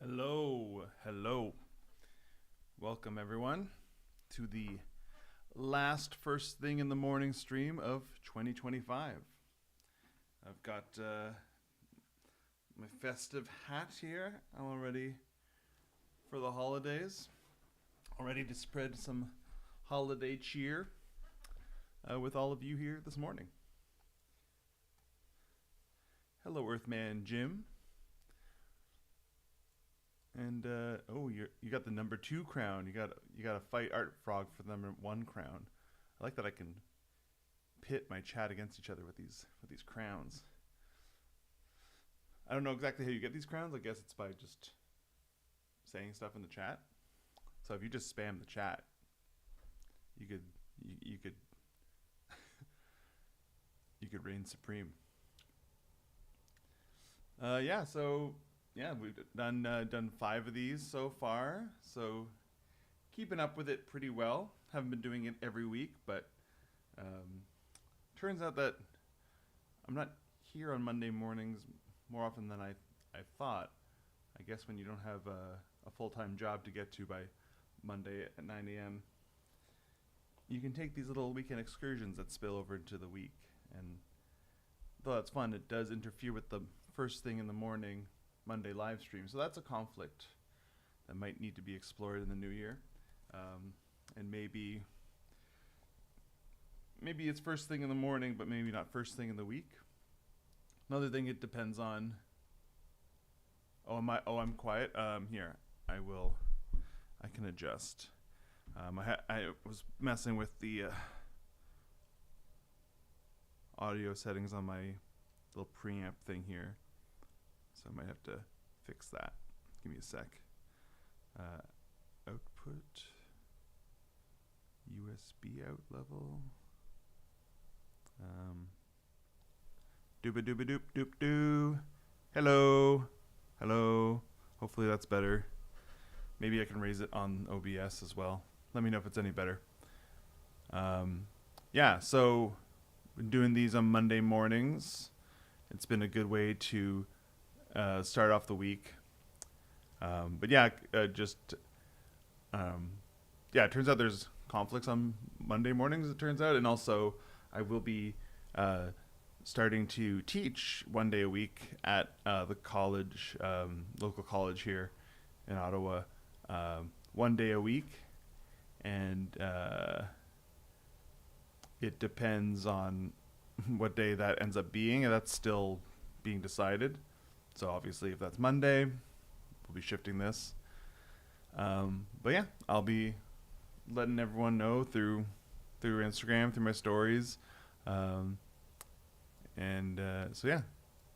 Hello. Welcome everyone to the last first thing in the morning stream of 2025. I've got my festive hat here. I'm all ready for the holidays. All ready to spread some holiday cheer with all of you here this morning. Hello, Earthman Jim. And you got the number 2 crown. You got a fight Art Frog for the number 1 crown. I like that I can pit my chat against each other with these crowns. I don't know exactly how you get these crowns. I guess it's by just saying stuff in the chat. So if you just spam the chat, you could you could reign supreme. We've done 5 of these so far, so keeping up with it pretty well. Haven't been doing it every week, but turns out that I'm not here on Monday mornings more often than I thought. I guess when you don't have a full-time job to get to by Monday at 9 a.m., you can take these little weekend excursions that spill over into the week. And though that's fun, it does interfere with the first thing in the morning Monday live stream. So that's a conflict that might need to be explored in the new year. And maybe it's first thing in the morning, but maybe not first thing in the week. Another thing, it depends on. I'm quiet. Here, I can adjust. I was messing with the audio settings on my little preamp thing here, so I might have to fix that. Give me a sec. Output, USB out level. Dooba dooba doop doop doo. Hello. Hello. Hopefully that's better. Maybe I can raise it on OBS as well. Let me know if it's any better. Yeah, so been doing these on Monday mornings. It's been a good way to start off the week. But yeah, it turns out there's conflicts on Monday mornings, it turns out. And also I will be starting to teach one day a week at the college, local college here in Ottawa, 1 day a week. And it depends on what day that ends up being, and that's still being decided. So obviously if that's Monday, we'll be shifting this. But yeah, I'll be letting everyone know through Instagram, through my stories. So yeah,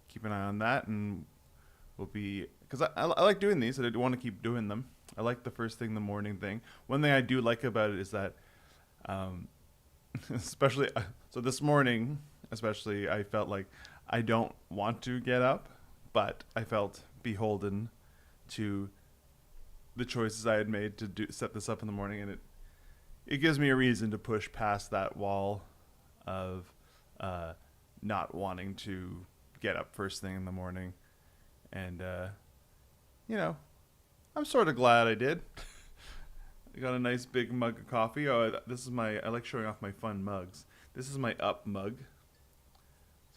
keep an eye on that, and we'll be, because I like doing these, and I want to keep doing them. I like the first thing in the morning thing. One thing I do like about it is that, especially, so this morning, especially, I felt like I don't want to get up, but I felt beholden to the choices I had made to set this up in the morning, and it gives me a reason to push past that wall of not wanting to get up first thing in the morning. And I'm sort of glad I did. I got a nice big mug of coffee. I like showing off my fun mugs. This is my Up mug.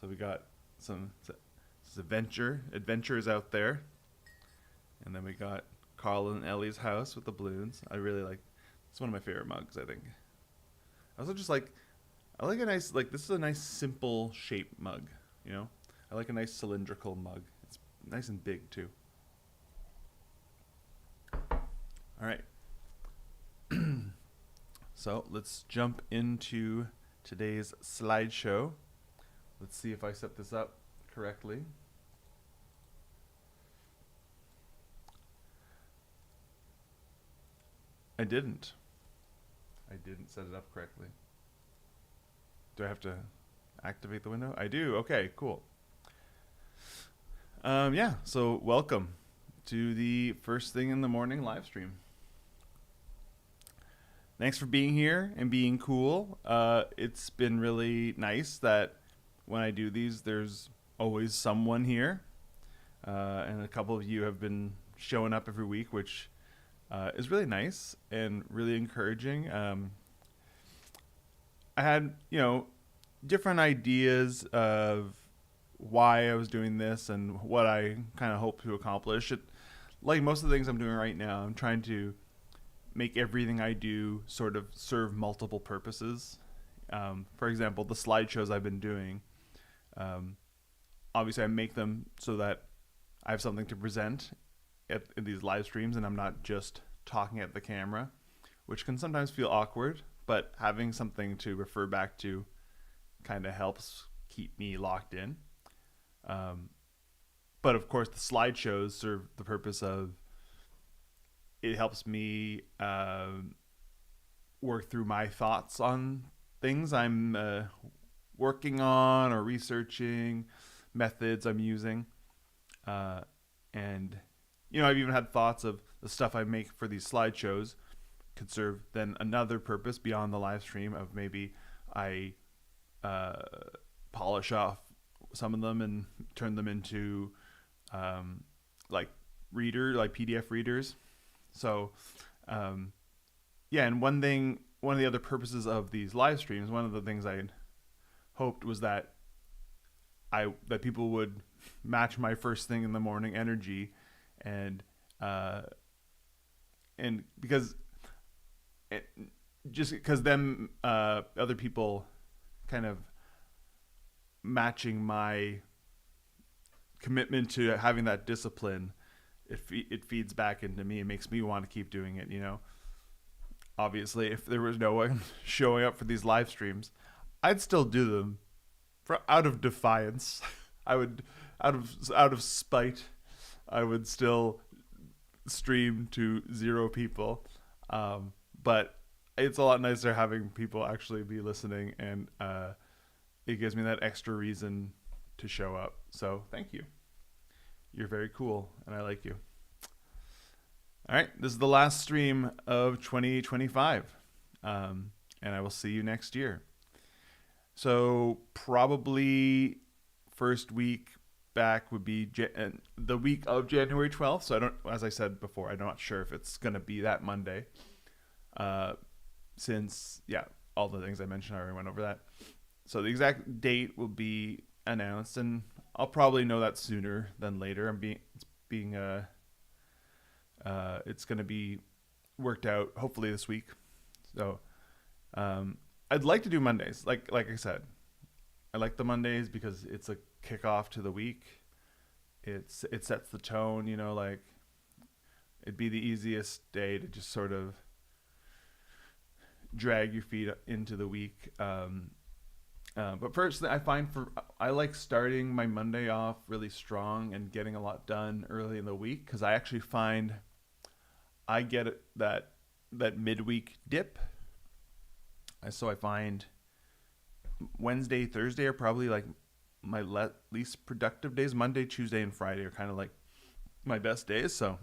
So we got this adventures out there. And then we got Carl and Ellie's house with the balloons. I really like, it's one of my favorite mugs, I think. I also just like, I like a nice, like, this is a nice simple shape mug, you know? I like a nice cylindrical mug. It's nice and big too. All right. So let's jump into today's slideshow. Let's see if I set this up correctly. I didn't set it up correctly. Do I have to activate the window? I do. Okay, cool. Yeah, so welcome to the first thing in the morning live stream. Thanks for being here and being cool. It's been really nice that when I do these, there's always someone here. And a couple of you have been showing up every week, which is really nice and really encouraging. I had, different ideas of why I was doing this and what I kind of hope to accomplish. Like most of the things I'm doing right now, I'm trying to make everything I do sort of serve multiple purposes. For example, the slideshows I've been doing, obviously I make them so that I have something to present in these live streams, and I'm not just talking at the camera, which can sometimes feel awkward, but having something to refer back to kind of helps keep me locked in. But of course, the slideshows serve the purpose of, it helps me work through my thoughts on things I'm working on or researching, methods I'm using. And, I've even had thoughts of the stuff I make for these slideshows could serve then another purpose beyond the live stream of maybe I polish off some of them and turn them into like PDF readers. So, and one of the other purposes of these live streams, one of the things I hoped was that people would match my first thing in the morning energy, and because other people kind of matching my commitment to having that discipline, it feeds back into me. It makes me want to keep doing it, Obviously, if there was no one showing up for these live streams, I'd still do them out of defiance, I would out of spite, I would still stream to 0 people. But it's a lot nicer having people actually be listening, and it gives me that extra reason to show up. So thank you. You're very cool, and I like you. All right, this is the last stream of 2025, and I will see you next year. So probably first week back would be the week of January 12th. So as I said before, I'm not sure if it's going to be that Monday. Since, all the things I mentioned, I already went over that. So the exact date will be announced, and I'll probably know that sooner than later. It's going to be worked out hopefully this week. So I'd like to do Mondays. Like I said, I like the Mondays because it's a kickoff to the week. It sets the tone, like it'd be the easiest day to just sort of drag your feet into the week. But personally, I like starting my Monday off really strong and getting a lot done early in the week, because I actually find I get that midweek dip. So I find Wednesday, Thursday are probably like my least productive days. Monday, Tuesday, and Friday are kind of like my best days. So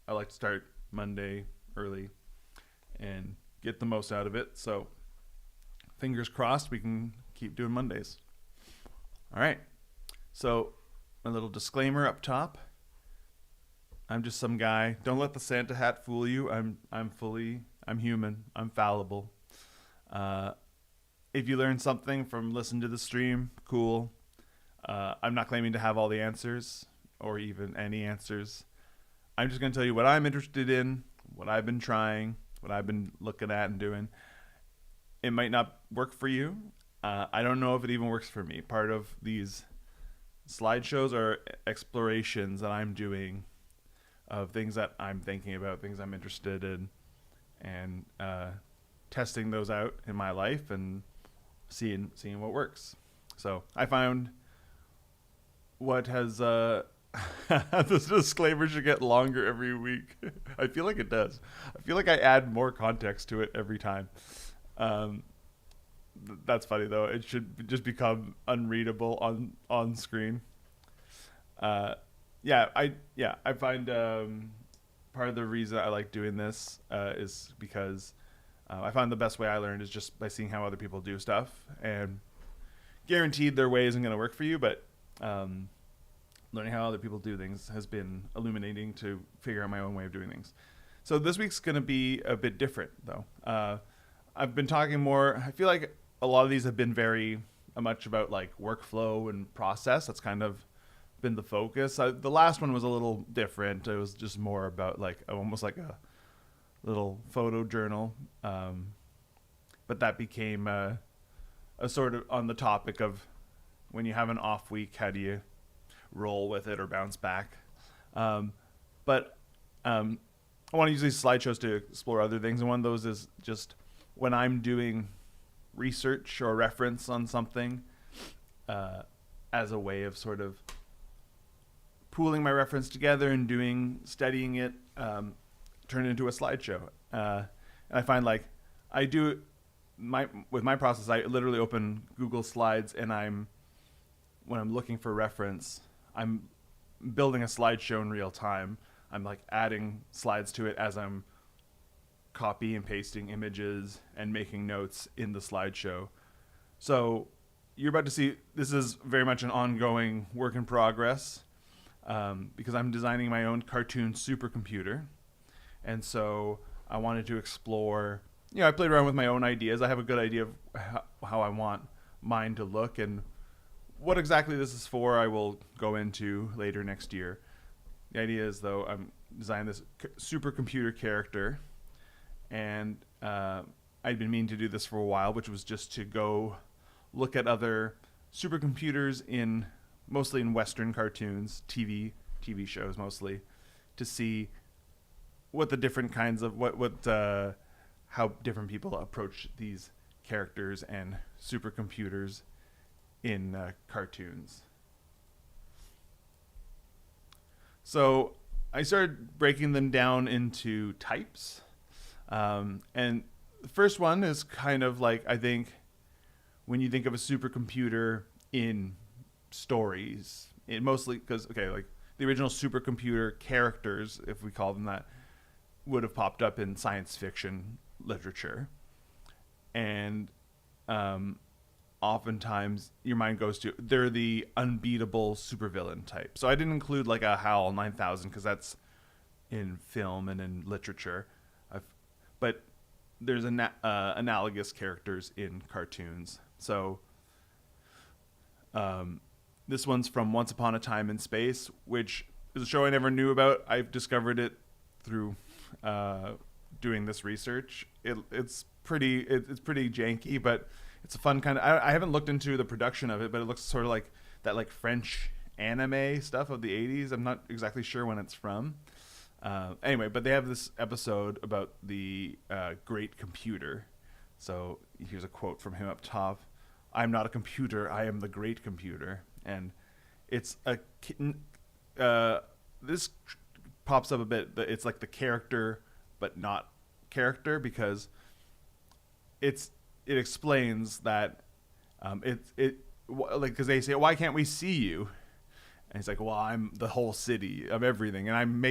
I like to start Monday early and get the most out of it. So fingers crossed we can keep doing Mondays. All right. So a little disclaimer up top. I'm just some guy. Don't let the Santa hat fool you. I'm human. I'm fallible. If you learn something from listening to the stream, cool. I'm not claiming to have all the answers or even any answers. I'm just going to tell you what I'm interested in, what I've been trying, what I've been looking at and doing. It might not work for you. I don't know if it even works for me. Part of these slideshows are explorations that I'm doing of things that I'm thinking about, things I'm interested in, and testing those out in my life and seeing what works. So I found what has this disclaimer should get longer every week. I feel like it does. I feel like I add more context to it every time. That's funny though. It should just become unreadable on screen. I find part of the reason I like doing this is because I find the best way I learned is just by seeing how other people do stuff, and guaranteed their way isn't going to work for you, but learning how other people do things has been illuminating to figure out my own way of doing things. So this week's going to be a bit different though. I've been talking more, I feel like a lot of these have been very much about like workflow and process. That's kind of been the focus. The last one was a little different. It was just more about like almost like a little photo journal. But that became a sort of on the topic of when you have an off week, how do you roll with it or bounce back? But I want to use these slideshows to explore other things. And one of those is just when I'm doing research or reference on something as a way of sort of pooling my reference together and studying it, turn it into a slideshow. And I find like I do with my process, I literally open Google Slides, and when I'm looking for reference, I'm building a slideshow in real time. I'm like adding slides to it as I'm copy and pasting images and making notes in the slideshow. So you're about to see, this is very much an ongoing work in progress, because I'm designing my own cartoon supercomputer. And so I wanted to explore, I played around with my own ideas. I have a good idea of how I want mine to look, and what exactly this is for I will go into later next year. The idea is, though, I'm designing this supercomputer character, and I'd been meaning to do this for a while, which was just to go look at other supercomputers mostly in Western cartoons, TV shows mostly, to see what the different kinds of how different people approach these characters and supercomputers in cartoons. So I started breaking them down into types. And the first one is kind of like, I think, when you think of a supercomputer in stories, it mostly, because, okay, like the original supercomputer characters, if we call them that, would have popped up in science fiction literature. And oftentimes your mind goes to they're the unbeatable supervillain type. So I didn't include like a HAL 9000 because that's in film and in literature. But there's analogous characters in cartoons. So this one's from Once Upon a Time in Space, which is a show I never knew about. I've discovered it through doing this research. It's pretty janky, but it's a fun kind of. I haven't looked into the production of it, but it looks sort of like that, like French anime stuff of the '80s. I'm not exactly sure when it's from. Anyway, but they have this episode about the great computer. So here's a quote from him up top: "I'm not a computer. I am the great computer." And it's a this pops up a bit. It's like the character, but not character, because it explains that like, because they say, why can't we see you? And he's like, well, I'm the whole city of everything, and I'm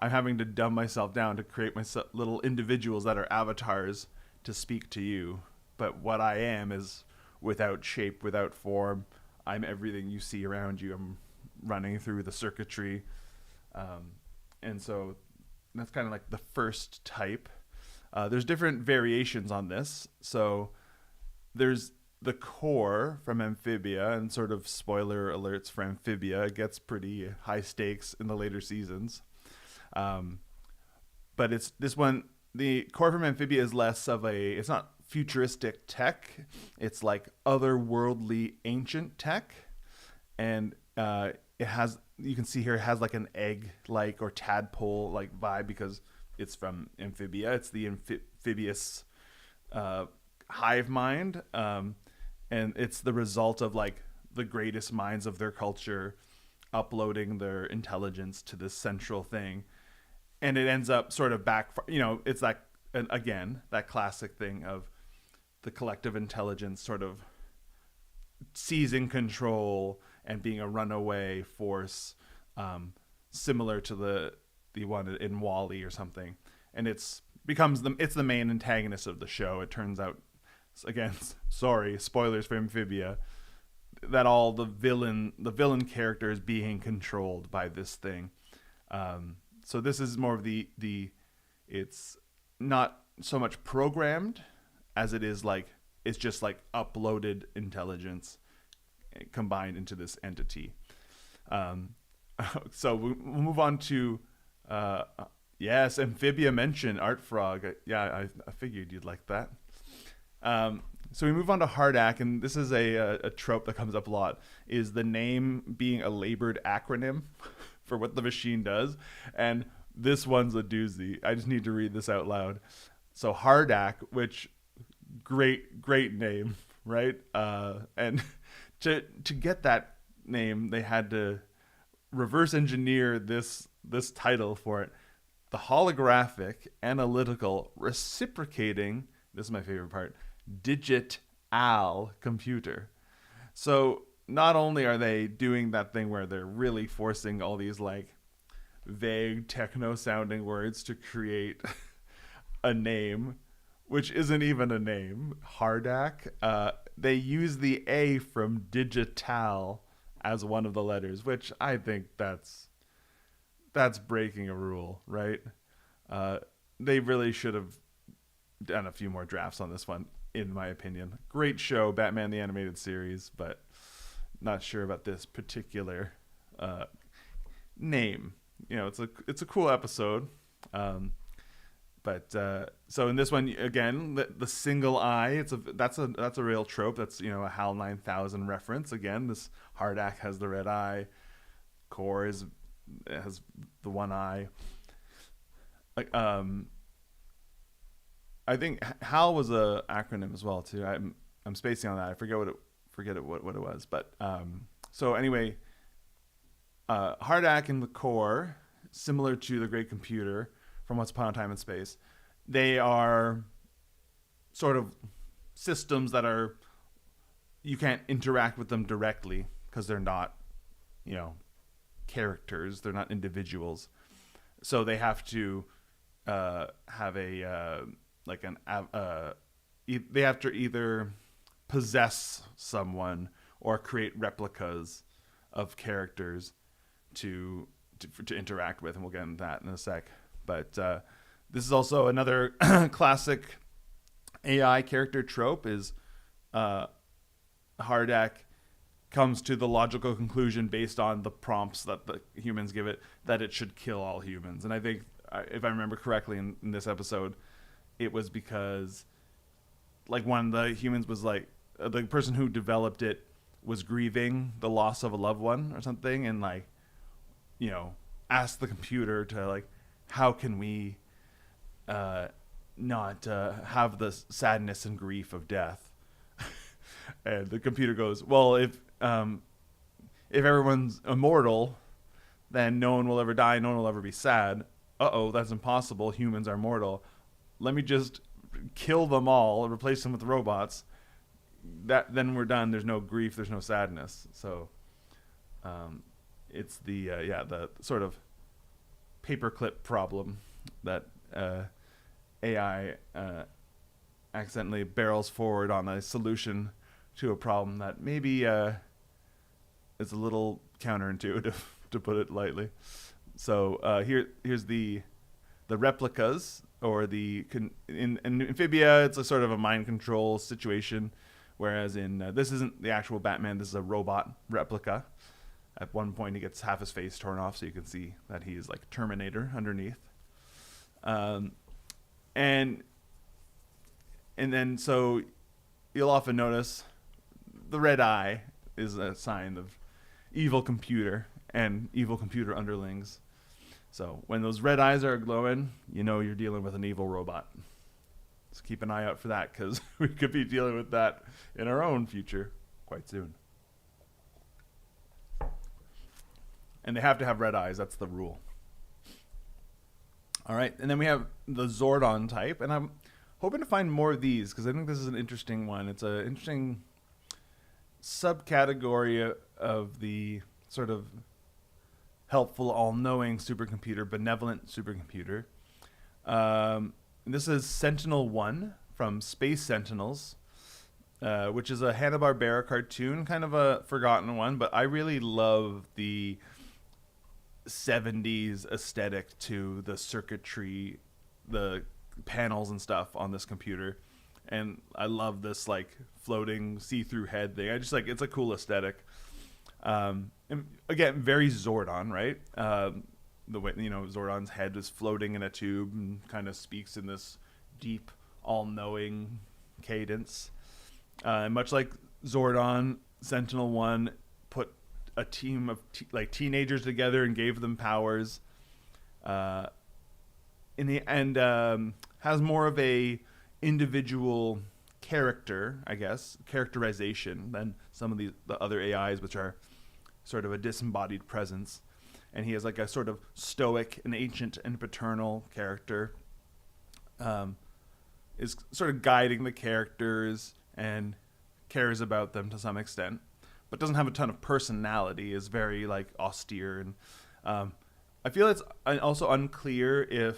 having to dumb myself down to create my little individuals that are avatars to speak to you. But what I am is without shape, without form. I'm everything you see around you. I'm running through the circuitry. And so that's kind of like the first type. There's different variations on this. So there's the core from Amphibia, and sort of spoiler alerts for Amphibia. It gets pretty high stakes in the later seasons. But it's this one, the core from Amphibia is less of it's not futuristic tech. It's like otherworldly ancient tech. And it has, you can see here, it has like an egg-like or tadpole-like vibe because it's from Amphibia. It's the amphibious hive mind. And it's the result of like the greatest minds of their culture uploading their intelligence to this central thing. And it ends up sort of it's like, again, that classic thing of the collective intelligence sort of seizing control and being a runaway force, similar to the one in WALL-E or something. And it's the main antagonist of the show. It turns out, again, sorry, spoilers for Amphibia, that all the villain character is being controlled by this thing. So this is more of it's not so much programmed as it is like, it's just like uploaded intelligence combined into this entity. So we'll move on to, yes, Amphibia mentioned Art Frog. Yeah, I figured you'd like that. So we move on to Hardak, and this is a trope that comes up a lot, is the name being a labored acronym for what the machine does. And this one's a doozy. I just need to read this out loud. So Hardak, which great name, right? And to get that name, they had to reverse engineer this title for it: the holographic, analytical, reciprocating, this is my favorite part, digital computer. So not only are they doing that thing where they're really forcing all these like vague techno sounding words to create a name, which isn't even a name, Hardak, they use the A from digital as one of the letters, which I think that's breaking a rule, right? They really should have done a few more drafts on this one, in my opinion. Great show, Batman the Animated Series, but not sure about this particular name. You know, it's a cool episode. But so in this one, again, the single eye, that's a real trope. That's, you know, a HAL 9000 reference. Again, this Hardak has the red eye. Core has the one eye. I think HAL was a acronym as well too. I'm spacing on that. I forget what it forget what it was. But so anyway, Hardak and the core, similar to the Great Computer from Once Upon a Time in Space, they are sort of systems that are, you can't interact with them directly because they're not, characters. They're not individuals. So they have to have they have to either possess someone or create replicas of characters to interact with, and we'll get into that in a sec. But this is also another classic AI character trope is Hardak comes to the logical conclusion based on the prompts that the humans give it that it should kill all humans. And I think, if I remember correctly in this episode, it was because like one of the humans was like, the person who developed it was grieving the loss of a loved one or something, and like, asked the computer to like, how can we not have the sadness and grief of death? And the computer goes, well, if everyone's immortal, then no one will ever die, no one will ever be sad. That's impossible. Humans are mortal. Let me just kill them all, replace them with robots. Then we're done. There's no grief, there's no sadness. So it's the sort of paperclip problem that AI accidentally barrels forward on a solution to a problem that maybe is a little counterintuitive, to put it lightly. So here's the replicas, or in Amphibia, it's a sort of a mind control situation, whereas in this isn't the actual Batman. This is a robot replica. At one point, he gets half his face torn off, so you can see that he's like Terminator underneath. And then so you'll often notice the red eye is a sign of evil computer and evil computer underlings. So when those red eyes are glowing, you're dealing with an evil robot. So keep an eye out for that, because we could be dealing with that in our own future quite soon. And they have to have red eyes. That's the rule. All right. And then we have the Zordon type. And I'm hoping to find more of these, because I think this is an interesting one. It's an interesting subcategory of the sort of helpful, all-knowing supercomputer, benevolent supercomputer. This is Sentinel-1 from Space Sentinels, which is a Hanna-Barbera cartoon, kind of a forgotten one, but I really love the 70s aesthetic to the circuitry, the panels and stuff on this computer. And I love this like floating see-through head thing. I just like, it's a cool aesthetic. And again, very Zordon, right? The way, Zordon's head is floating in a tube and kind of speaks in this deep, all-knowing cadence. Much like Zordon, Sentinel-1 put a team of teenagers together and gave them powers. In the end, has more of a individual character, I guess, characterization than some of the other AIs, which are sort of a disembodied presence. And he has like a sort of stoic and ancient and paternal character. Is sort of guiding the characters and cares about them to some extent, but doesn't have a ton of personality, is very like austere. And I feel it's also unclear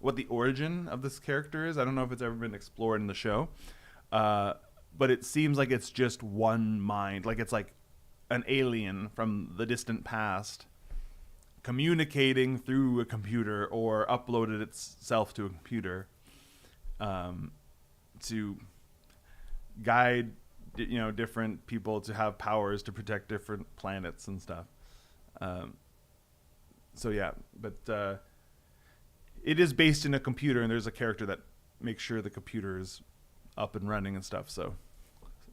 what the origin of this character is. I don't know if it's ever been explored in the show, but it seems like it's just one mind. Like it's like an alien from the distant past communicating through a computer, or uploaded itself to a computer to guide different people to have powers to protect different planets and stuff. So yeah, but it is based in a computer, and there's a character that makes sure the computer is up and running and stuff. So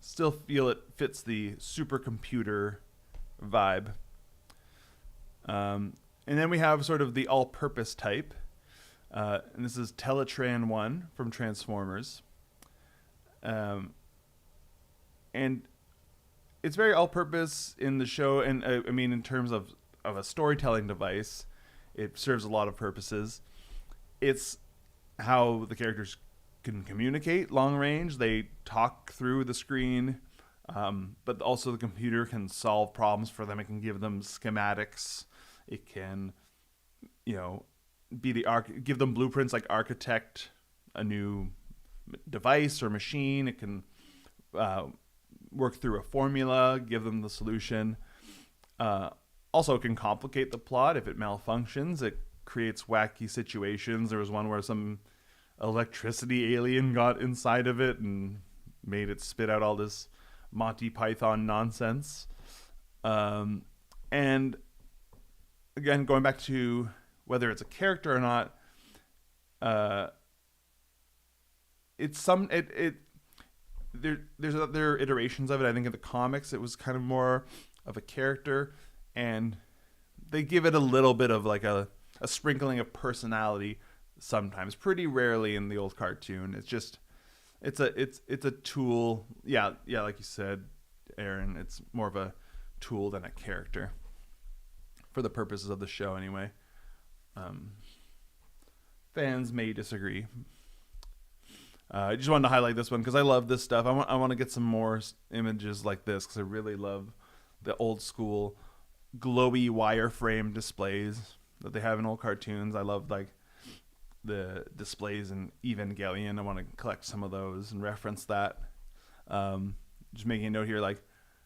still feel it fits the supercomputer vibe. And then we have sort of the all-purpose type. And this is Teletran 1 from Transformers. And it's very all-purpose in the show, and I mean, in terms of a storytelling device, it serves a lot of purposes. It's how the characters can communicate long range. They talk through the screen, but also the computer can solve problems for them. It can give them schematics. It can, give them blueprints, like architect a new device or machine. It can work through a formula, give them the solution. Also, it can complicate the plot if it malfunctions. It creates wacky situations. There was one where some electricity alien got inside of it and made it spit out all this Monty Python nonsense. And again, going back to whether it's a character or not, there's other iterations of it. I think in the comics it was kind of more of a character, and they give it a little bit of like a sprinkling of personality sometimes, pretty rarely in the old cartoon. It's a tool. Yeah, like you said, Aaron, it's more of a tool than a character for the purposes of the show anyway. Fans may disagree. I just wanted to highlight this one because I love this stuff. I want to get some more images like this because I really love the old school glowy wireframe displays that they have in old cartoons. I love like the displays in Evangelion. I want to collect some of those and reference that. Just making a note here, like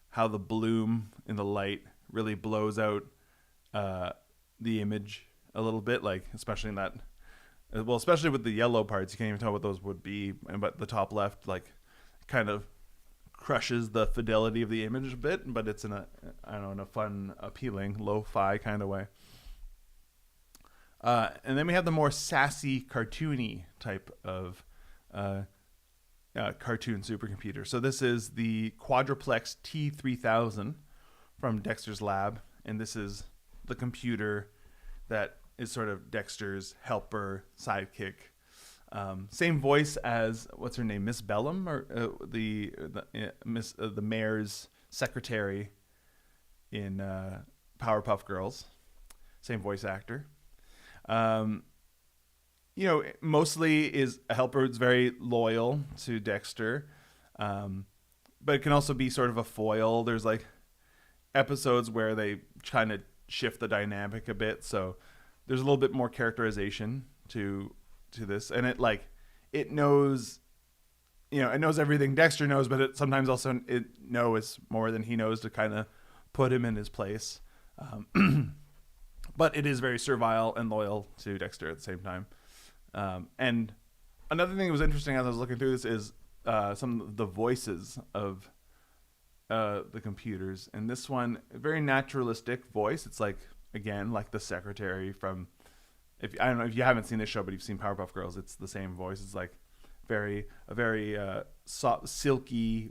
how the bloom in the light really blows out the image a little bit, like especially in that. Well, especially with the yellow parts, you can't even tell what those would be. But the top left, like, kind of crushes the fidelity of the image a bit. But it's in a fun, appealing, lo-fi kind of way. And then we have the more sassy, cartoony type of cartoon supercomputer. So this is the Quadruplex T3000 from Dexter's Lab, and this is the computer that is sort of Dexter's helper, sidekick. Same voice as what's her name, Miss Bellum, or the mayor's secretary in Powerpuff Girls. Same voice actor. Mostly is a helper who's very loyal to Dexter, but it can also be sort of a foil. There's like episodes where they kind of shift the dynamic a bit, so there's a little bit more characterization to this, and it knows, it knows everything Dexter knows, but it sometimes also it knows more than he knows to kind of put him in his place. But it is very servile and loyal to Dexter at the same time. And another thing that was interesting as I was looking through this is some of the voices of the computers. And this one, a very naturalistic voice. It's like, again, like the secretary from, I don't know if you haven't seen this show, but you've seen Powerpuff Girls. It's the same voice. It's like a very soft, silky,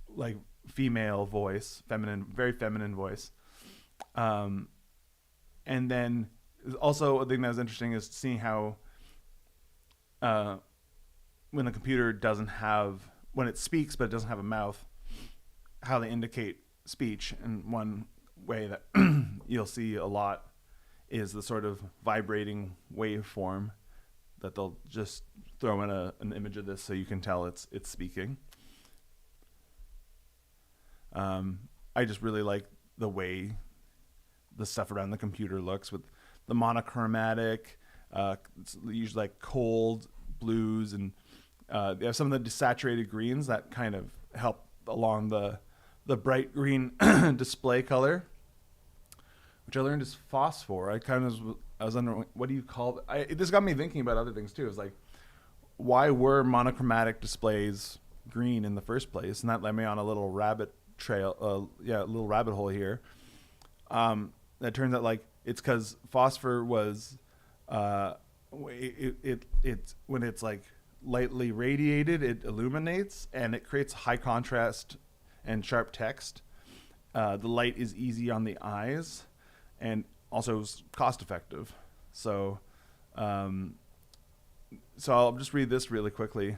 like female voice, very feminine voice. And then also a thing that was interesting is seeing how when the computer when it speaks but it doesn't have a mouth, how they indicate speech. And one way that you'll see a lot is the sort of vibrating waveform that they'll just throw in an image of this so you can tell it's speaking. I just really like the way the stuff around the computer looks with the monochromatic, it's usually like cold blues, and they have some of the desaturated greens that kind of help along the bright green display color, which I learned is phosphor. I was wondering, what do you call it? This got me thinking about other things too. It's like, why were monochromatic displays green in the first place? And that led me on a little rabbit trail, a little rabbit hole here. That turns out like it's because phosphor was, it when it's like lightly radiated, it illuminates and it creates high contrast and sharp text. The light is easy on the eyes, and also cost effective. So, so I'll just read this really quickly.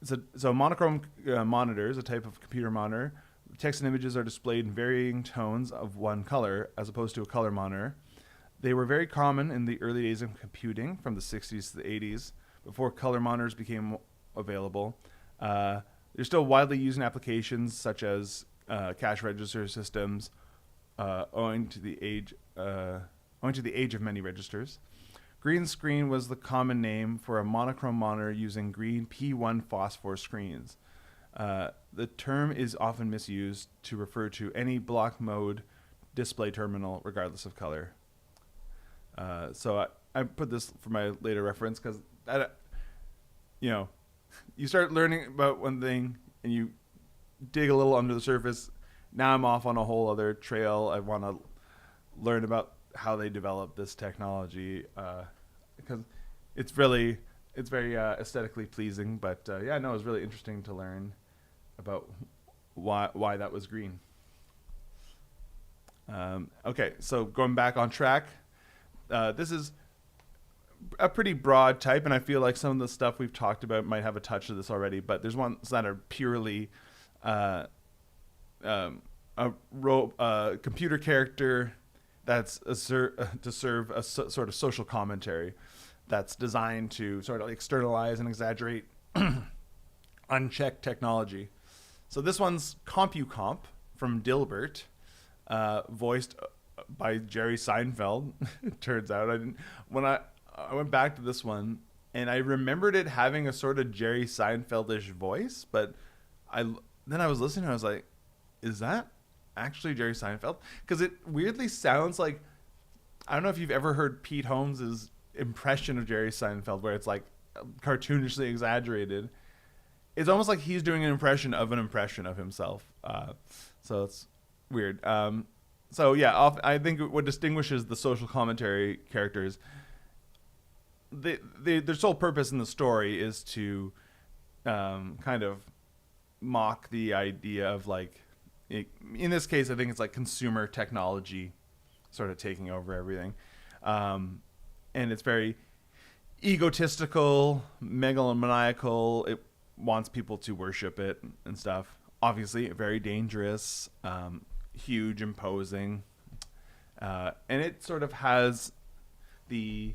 So monochrome monitor is a type of computer monitor Text and images are displayed in varying tones of one color as opposed to a color monitor. They were very common in the early days of computing, from the 60s to the 80s, before color monitors became available. They're still widely used in applications such as cash register systems, owing to the age of many registers. Green screen was the common name for a monochrome monitor using green P1 phosphor screens. The term is often misused to refer to any block mode display terminal, regardless of color. So I put this for my later reference because, you start learning about one thing and you dig a little under the surface. Now I'm off on a whole other trail. I want to learn about how they develop this technology because it's very aesthetically pleasing. But it was really interesting to learn about why that was green. Okay, so going back on track, this is a pretty broad type, and I feel like some of the stuff we've talked about might have a touch of this already, but there's ones that are purely a computer character that's to serve a sort of social commentary that's designed to sort of externalize and exaggerate unchecked technology. So this one's CompuComp from Dilbert, voiced by Jerry Seinfeld. It turns out when I went back to this one and I remembered it having a sort of Jerry Seinfeldish voice, but then I was listening and I was like, is that actually Jerry Seinfeld? Because it weirdly sounds like, I don't know if you've ever heard Pete Holmes' impression of Jerry Seinfeld, where it's like cartoonishly exaggerated. It's almost like he's doing an impression of himself. So it's weird. I think what distinguishes the social commentary characters, their sole purpose in the story is to kind of mock the idea of in this case, I think it's like consumer technology sort of taking over everything. And it's very egotistical, megalomaniacal. It wants people to worship it and stuff. Obviously, very dangerous, huge, imposing. And it sort of has a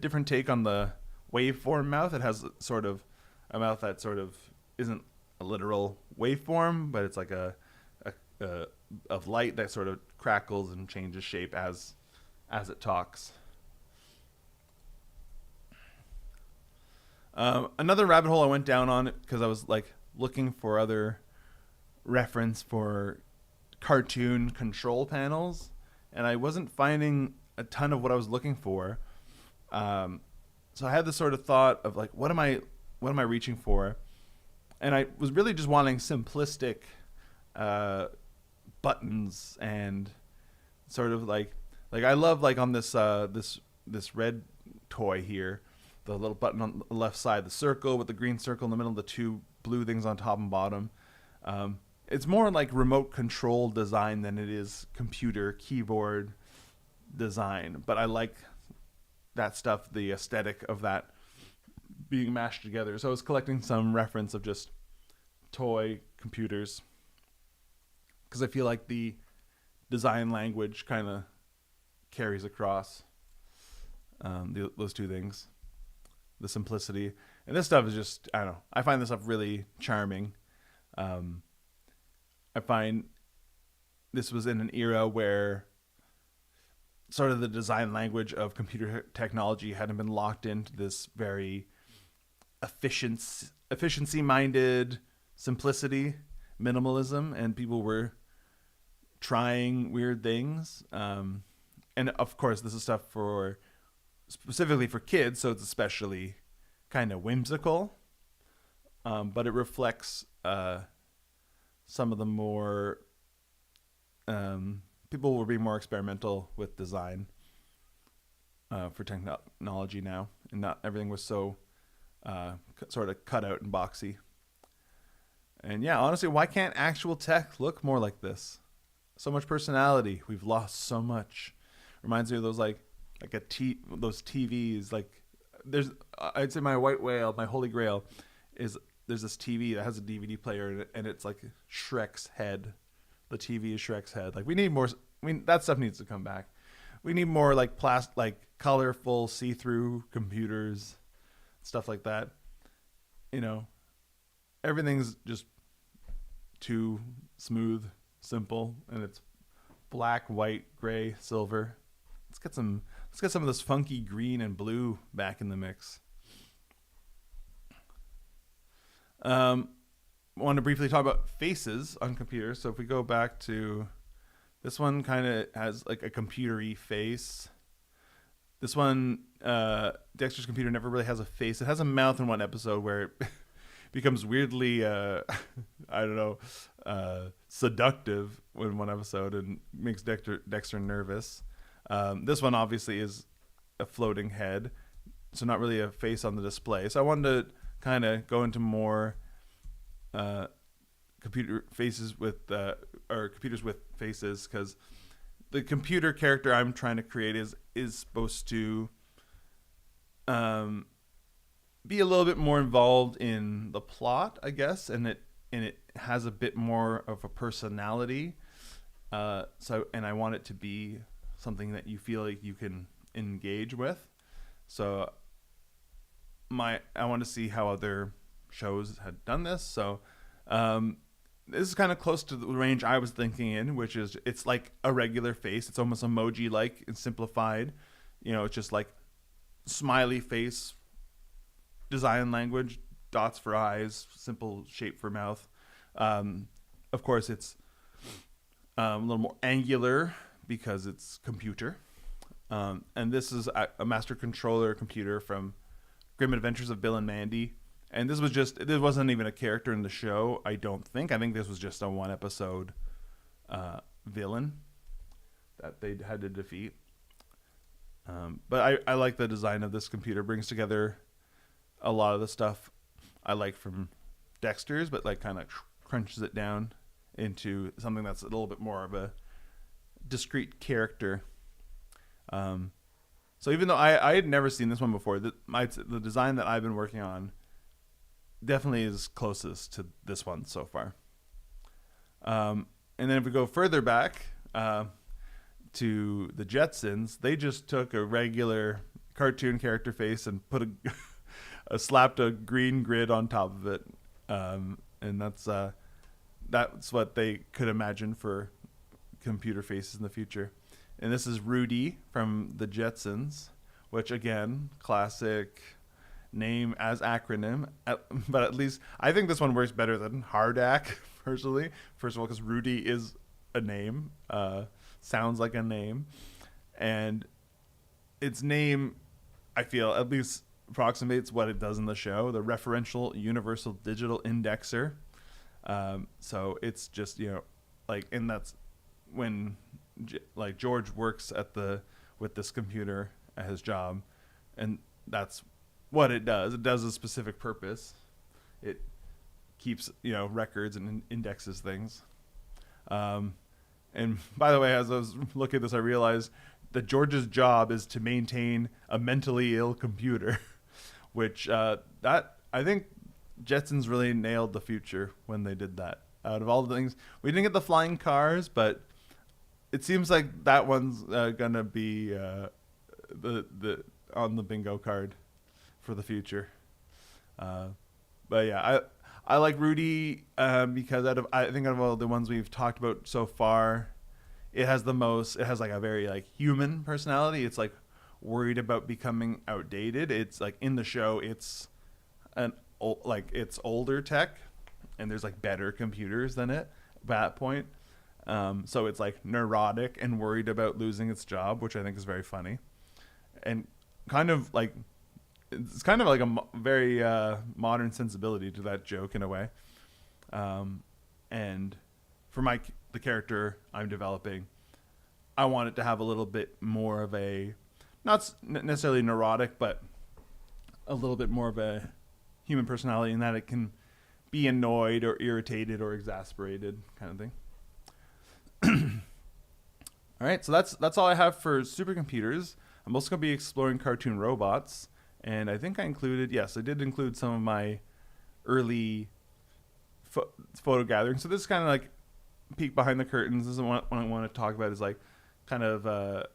different take on the waveform mouth. It has sort of a mouth that sort of isn't a literal waveform, but it's like of light that sort of crackles and changes shape as it talks. Another rabbit hole I went down on because I was looking for other reference for cartoon control panels, and I wasn't finding a ton of what I was looking for. So I had this sort of thought of what am I reaching for? And I was really just wanting simplistic buttons and sort of like I love on this this red toy here, the little button on the left side, the circle with the green circle in the middle, the two blue things on top and bottom. It's more like remote control design than it is computer keyboard design, but I like that stuff, the aesthetic of that being mashed together. So I was collecting some reference of just toy computers because I feel like the design language kind of carries across those two things, the simplicity. And this stuff is just, I don't know, I find this stuff really charming. I find this was in an era where sort of the design language of computer technology hadn't been locked into this very efficiency-minded simplicity, minimalism, and people were trying weird things. And of course, this is stuff specifically for kids, so it's especially kind of whimsical. But it reflects some of the more people were being more experimental with design for technology now, and not everything was so sort of cut out and boxy. And yeah, honestly, why can't actual tech look more like this? So much personality. We've lost so much. Reminds me of those those TVs. I'd say my white whale, my holy grail, is there's this TV that has a DVD player in it, and it's like Shrek's head. The TV is Shrek's head. Like we need more. I mean, that stuff needs to come back. We need more like colorful, see-through computers, stuff like that. You know, everything's just too smooth, simple, and it's black, white, gray, silver. Let's get some of this funky green and blue back in the mix. I want to briefly talk about faces on computers. So if we go back to this one, kind of has like a computery face. This one, Dexter's computer never really has a face. It has a mouth in one episode where it becomes weirdly, seductive in one episode and makes Dexter nervous. This one obviously is a floating head, so not really a face on the display. So I wanted to kind of go into more computer faces with or computers with faces, because the computer character I'm trying to create is supposed to be a little bit more involved in the plot, I guess, and it has a bit more of a personality. And I want it to be something that you feel like you can engage with. So I want to see how other shows had done this. So this is kind of close to the range I was thinking in, which is it's like a regular face. It's almost emoji-like and simplified. You know, it's just like smiley face, design language, dots for eyes, simple shape for mouth. Of course, it's a little more angular because it's computer. And this is a master controller computer from Grim Adventures of Bill and Mandy. And this wasn't even a character in the show, I don't think. I think this was just a one episode villain that they had to defeat. But I like the design of this computer. It brings together a lot of the stuff I like from Dexter's, but like kind of crunches it down into something that's a little bit more of a discrete character. So even though I had never seen this one before, the design that I've been working on definitely is closest to this one so far. And then if we go further back to the Jetsons, they just took a regular cartoon character face and put slapped a green grid on top of it, and that's what they could imagine for computer faces in the future. And this is Rudy from the Jetsons, which again, classic name as acronym, but at least I think this one works better than Hardak personally. First of all, because Rudy is a name, sounds like a name, and its name, I feel, at least approximates what it does in the show, the referential universal digital indexer. So it's just, and that's when George works with this computer at his job, and that's what it does. It does a specific purpose. It keeps records and indexes things. And by the way, as I was looking at this, I realized that George's job is to maintain a mentally ill computer, which that I think Jetsons really nailed the future when they did that. Out of all the things, we didn't get the flying cars, but it seems like that one's gonna be the on the bingo card for the future. But yeah, I like Rudy because I think out of all the ones we've talked about so far, it has like a very like human personality. It's like worried about becoming outdated. It's like in the show, it's it's older tech, and there's like better computers than it at that point. So it's like neurotic and worried about losing its job, which I think is very funny, and it's kind of like a very modern sensibility to that joke in a way. And for the character I'm developing, I want it to have a little bit more of a, not necessarily neurotic, but a little bit more of a human personality, in that it can be annoyed or irritated or exasperated kind of thing. All right, so that's all I have for supercomputers. I'm also going to be exploring cartoon robots, and I think I did include some of my early photo gathering. So this is kind of like peek behind the curtains. This is what I want to talk about, is like kind of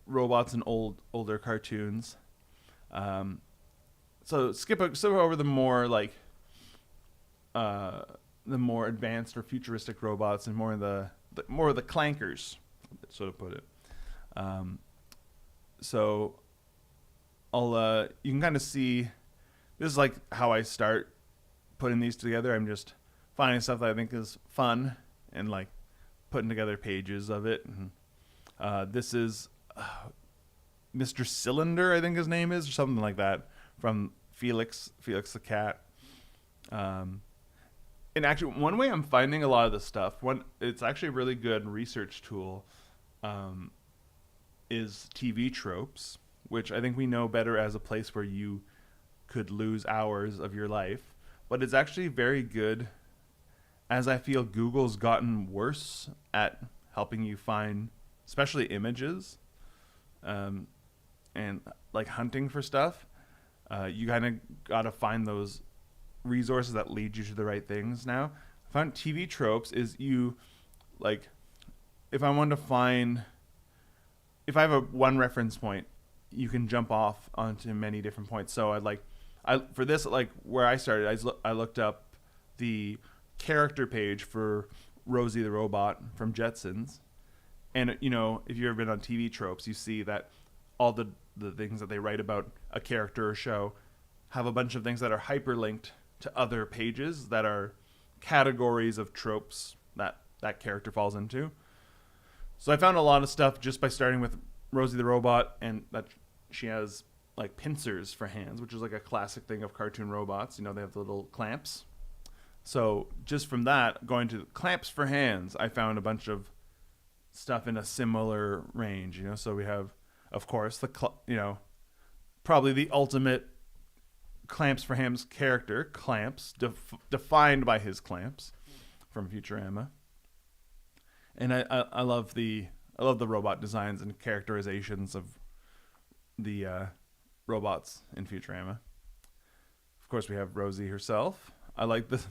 robots and older cartoons. So skip over the more like the more advanced or futuristic robots, and more of the clankers, so to put it. So I'll you can kind of see, this is like how I start putting these together. I'm just finding stuff that I think is fun and like putting together pages of it. And, this is Mr. Cylinder, I think his name is, or something like that, from Felix the cat. And actually, one way I'm finding a lot of this stuff, it's actually a really good research tool, is TV tropes, which I think we know better as a place where you could lose hours of your life. But it's actually very good, as I feel Google's gotten worse at helping you find, especially images, and like hunting for stuff. You kind of got to find those resources that lead you to the right things now. I found TV tropes is like, if I want to find, if I have one reference point, you can jump off onto many different points. So for this, like where I started, I looked up the character page for Rosie the Robot from Jetsons. And, if you've ever been on TV tropes, you see that all the things that they write about a character or show have a bunch of things that are hyperlinked to other pages that are categories of tropes that character falls into. So I found a lot of stuff just by starting with Rosie the Robot, and that she has like pincers for hands, which is like a classic thing of cartoon robots. They have the little clamps. So just from that, going to clamps for hands, I found a bunch of stuff in a similar range. So we have, of course, probably the ultimate clamps for hands character, Clamps, defined by his clamps, from Futurama. And I love the robot designs and characterizations of the robots in Futurama. Of course, we have Rosie herself. I like this.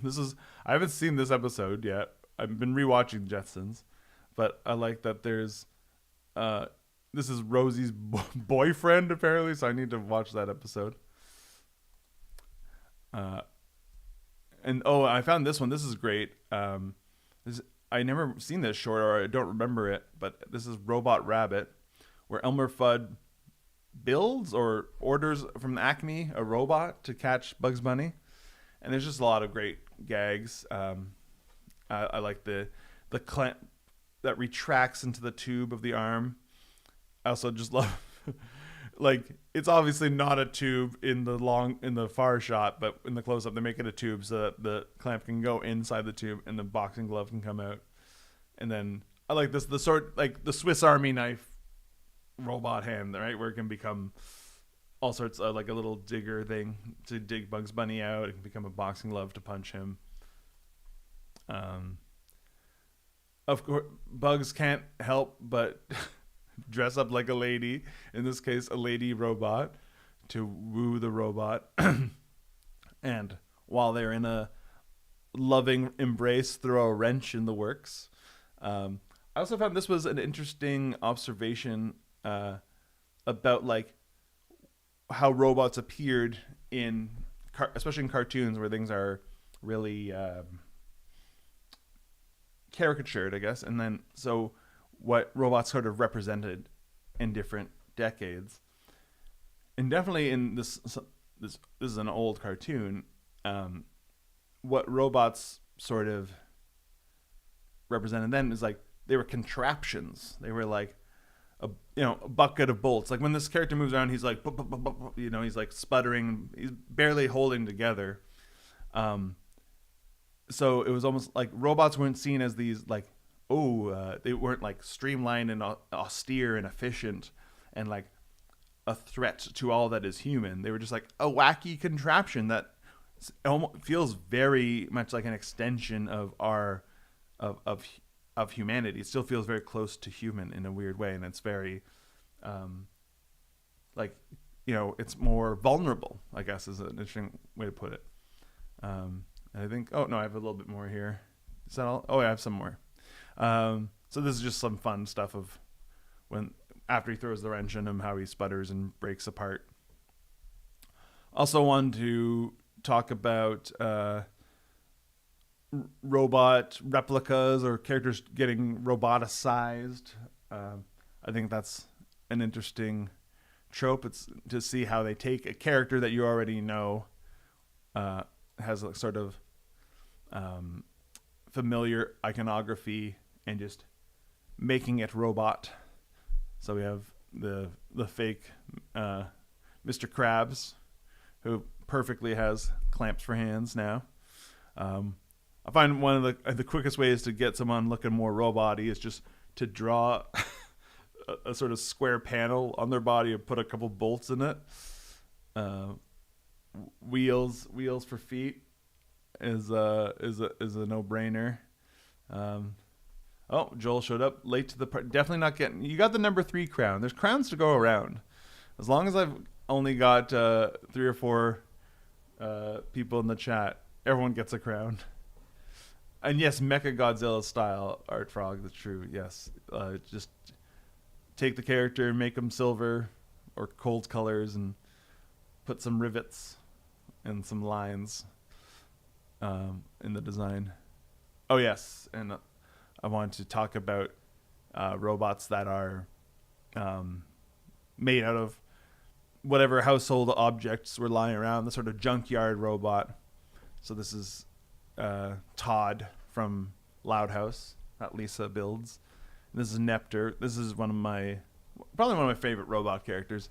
I haven't seen this episode yet. I've been rewatching Jetsons, but I like that there's this is Rosie's boyfriend apparently, so I need to watch that episode. I found this one. This is great. I never seen this short, or I don't remember it, but this is Robot Rabbit, where Elmer Fudd builds or orders from Acme a robot to catch Bugs Bunny. And there's just a lot of great gags. I like the clamp that retracts into the tube of the arm. I also just love like, it's obviously not a tube in the far shot, but in the close up they make it a tube so that the clamp can go inside the tube and the boxing glove can come out. And then I like this, the sort like the Swiss Army knife robot hand, right, where it can become all sorts of like a little digger thing to dig Bugs Bunny out. It can become a boxing glove to punch him. Of course, Bugs can't help but dress up like a lady, in this case a lady robot, to woo the robot. And while they're in a loving embrace, throw a wrench in the works. I also found this was an interesting observation about like how robots appeared in especially in cartoons, where things are really caricatured, I guess. And then so what robots sort of represented in different decades. And definitely in this is an old cartoon, what robots sort of represented then is like they were contraptions. They were like a bucket of bolts. Like when this character moves around, he's like he's like sputtering, he's barely holding together. So it was almost like robots weren't seen as these like they weren't like streamlined and austere and efficient and like a threat to all that is human. They were just like a wacky contraption that almost feels very much like an extension of our of humanity. It still feels very close to human in a weird way, and it's very it's more vulnerable, I guess, is an interesting way to put it. And I think, oh no, I have a little bit more here. Is that all? Oh, yeah, I have some more. So this is just some fun stuff of when after he throws the wrench in him, how he sputters and breaks apart. Also wanted to talk about robot replicas or characters getting roboticized. I think that's an interesting trope. It's to see how they take a character that you already know has a sort of familiar iconography and just making it robot. So we have the fake Mr. Krabs, who perfectly has clamps for hands now. I find one of the quickest ways to get someone looking more robot-y is just to draw a sort of square panel on their body and put a couple bolts in it. Wheels for feet is a no-brainer. Oh, Joel showed up late to the party. Definitely not getting. You got the number 3 crown. There's crowns to go around. As long as I've only got 3 or 4 people in the chat, everyone gets a crown. And yes, Mecha Godzilla style Art Frog. That's true. Yes, just take the character, make them silver or cold colors, and put some rivets and some lines in the design. Oh yes, and I wanted to talk about robots that are made out of whatever household objects were lying around, the sort of junkyard robot. So this is Todd from Loud House that Lisa builds. This is Nepter. This is probably one of my favorite robot characters.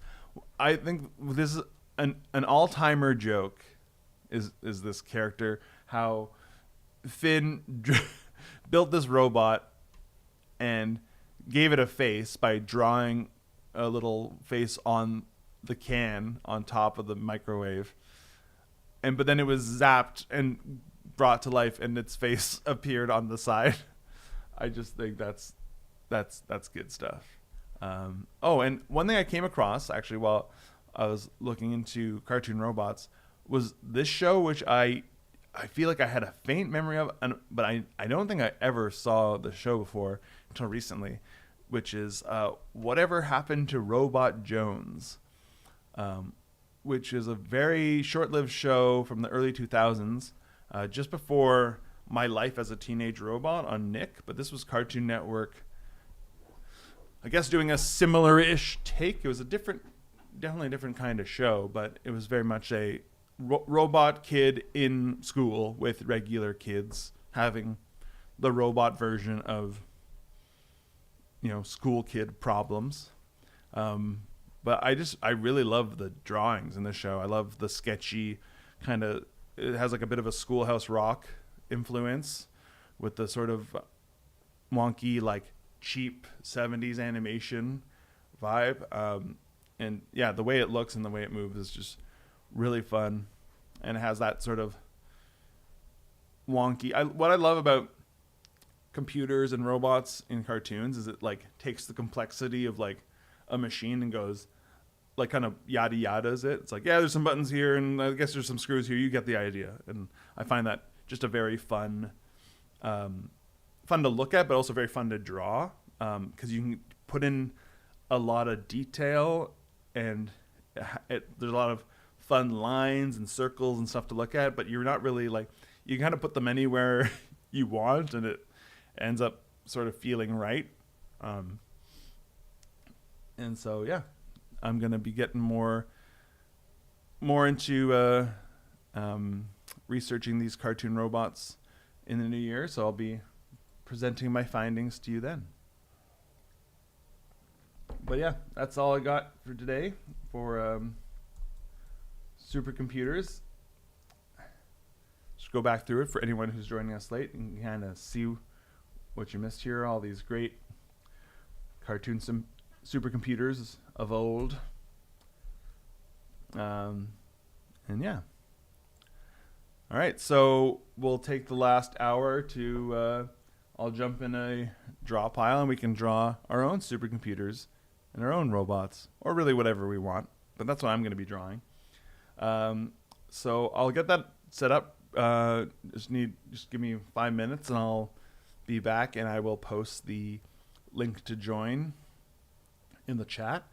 I think this is an all-timer joke is this character, how Finn built this robot and gave it a face by drawing a little face on the can on top of the microwave, but then it was zapped and brought to life and its face appeared on the side. I just think that's good stuff. And one thing I came across actually while I was looking into cartoon robots was this show, which I feel like I had a faint memory of, but I don't think I ever saw the show before until recently, which is Whatever Happened to Robot Jones, which is a very short-lived show from the early 2000s, just before my life as a teenage robot on Nick. But this was Cartoon Network, I guess, doing a similar-ish take. It was definitely a different kind of show, but it was very much a robot kid in school with regular kids having the robot version of, school kid problems. But I really love the drawings in the show. I love the sketchy kind of, it has like a bit of a Schoolhouse Rock influence with the sort of wonky, like cheap 70s animation vibe. And yeah, the way it looks and the way it moves is just really fun. And it has that sort of wonky, what I love about computers and robots in cartoons is it like takes the complexity of like a machine and goes like kind of yada yadas it. It's like, yeah, there's some buttons here and I guess there's some screws here. You get the idea. And I find that just a very fun to look at, but also very fun to draw, because you can put in a lot of detail and there's a lot of fun lines and circles and stuff to look at, but you're not really like, you kind of put them anywhere you want and it ends up sort of feeling right. And so, yeah, I'm going to be getting more into researching these cartoon robots in the new year. So I'll be presenting my findings to you then. But yeah, that's all I got for today for supercomputers. Just go back through it for anyone who's joining us late and kind of see what you missed here. All these great cartoon supercomputers of old. And yeah. All right, so we'll take the last hour to, I'll jump in a draw pile and we can draw our own supercomputers and our own robots, or really whatever we want. But that's what I'm going to be drawing. So I'll get that set up just give me 5 minutes and I'll be back, and I will post the link to join in the chat.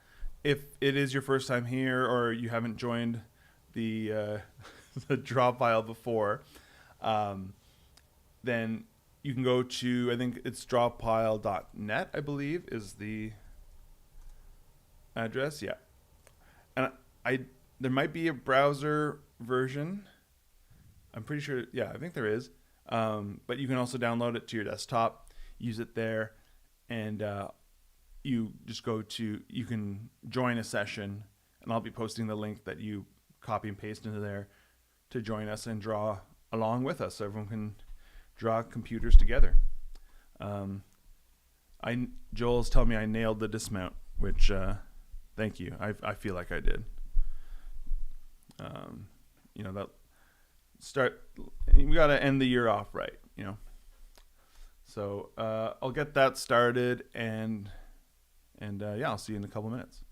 If it is your first time here or you haven't joined the the draw file before, then you can go to, I think it's drawpile.net, I believe is the address. Yeah, and there might be a browser version. I'm pretty sure. Yeah, I think there is. But you can also download it to your desktop, use it there, and you just you can join a session, and I'll be posting the link that you copy and paste into there to join us and draw along with us, so everyone can draw computers together. Joel's telling me I nailed the dismount, which thank you. I feel like I did. That we got to end the year off right, So I'll get that started, and yeah, I'll see you in a couple minutes.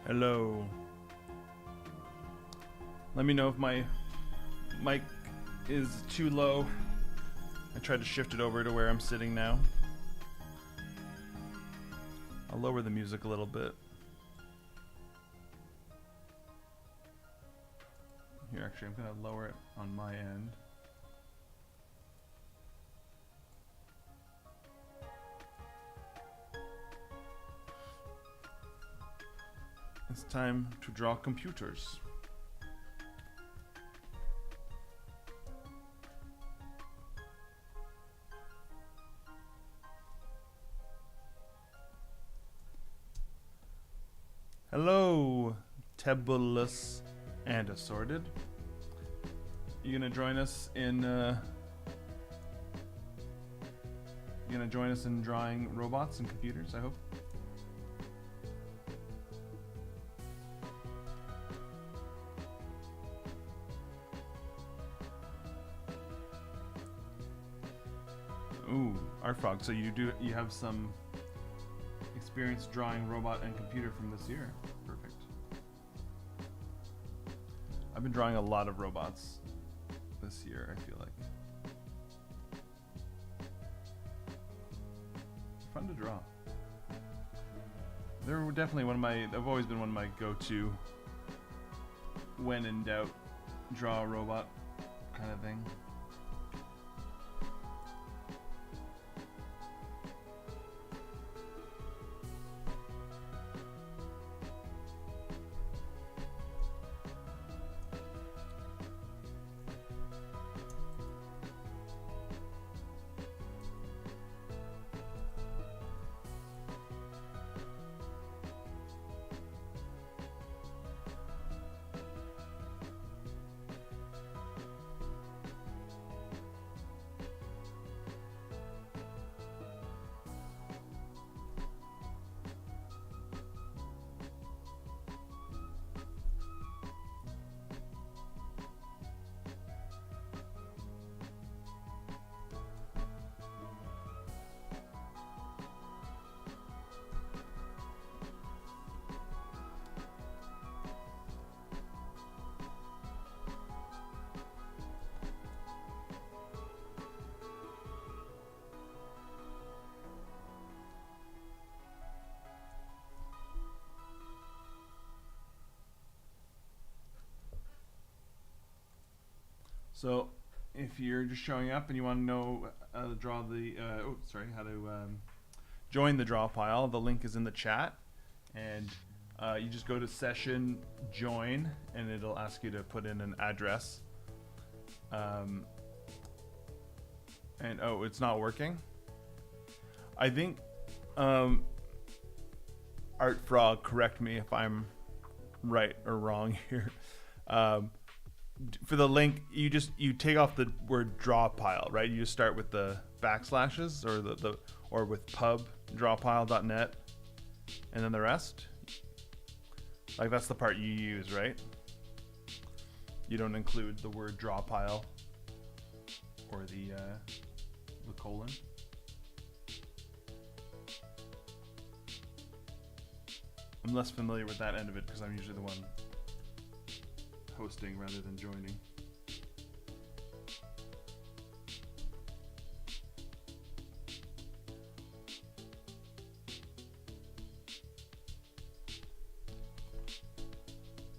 Hello. Let me know if my mic is too low. I tried to shift it over to where I'm sitting now. I'll lower the music a little bit. Here, actually, I'm going to lower it on my end. It's time to draw computers. Hello, Tebulous and Assorted. You gonna join us in drawing robots and computers, I hope? Ooh, Art Frog. So you have some experience drawing robot and computer from this year. Perfect. I've been drawing a lot of robots this year, I feel like. Fun to draw. They're definitely I've always been one of my go-to when in doubt, draw a robot kind of thing. So, if you're just showing up and you want to know how to draw how to join the draw pile, the link is in the chat, and you just go to session join, and it'll ask you to put in an address. And it's not working. I think Art Frog, correct me if I'm right or wrong here. For the link, you take off the word draw pile, right? You just start with the backslashes or with pub drawpile.net and then the rest. Like that's the part you use, right? You don't include the word draw pile or the colon. I'm less familiar with that end of it because I'm usually the one hosting rather than joining.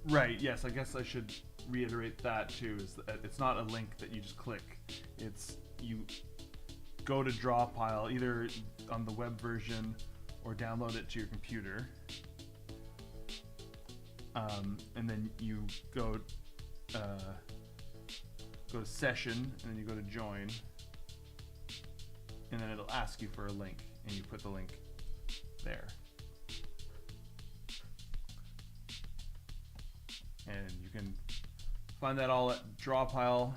Right, yes, I guess I should reiterate that too, is that it's not a link that you just click. It's you go to draw pile either on the web version or download it to your computer. And then you go to session, and then you go to join, and then it'll ask you for a link, and you put the link there. And you can find that all at drawpile.net.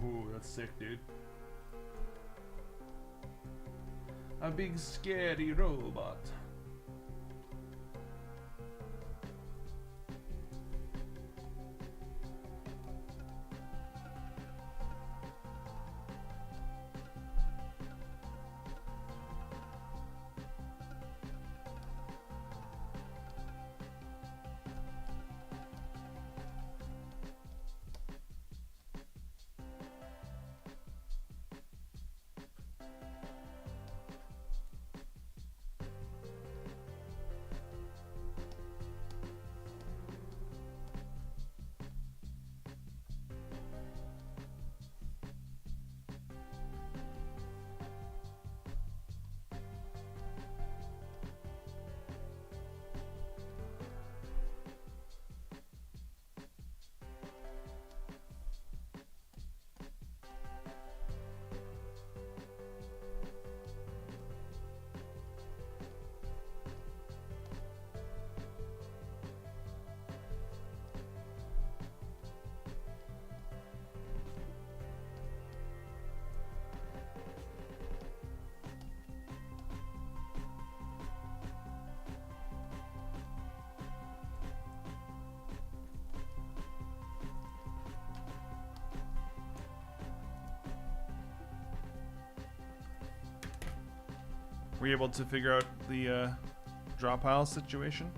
Ooh, that's sick, dude. A big scary robot. Were you able to figure out the draw pile situation?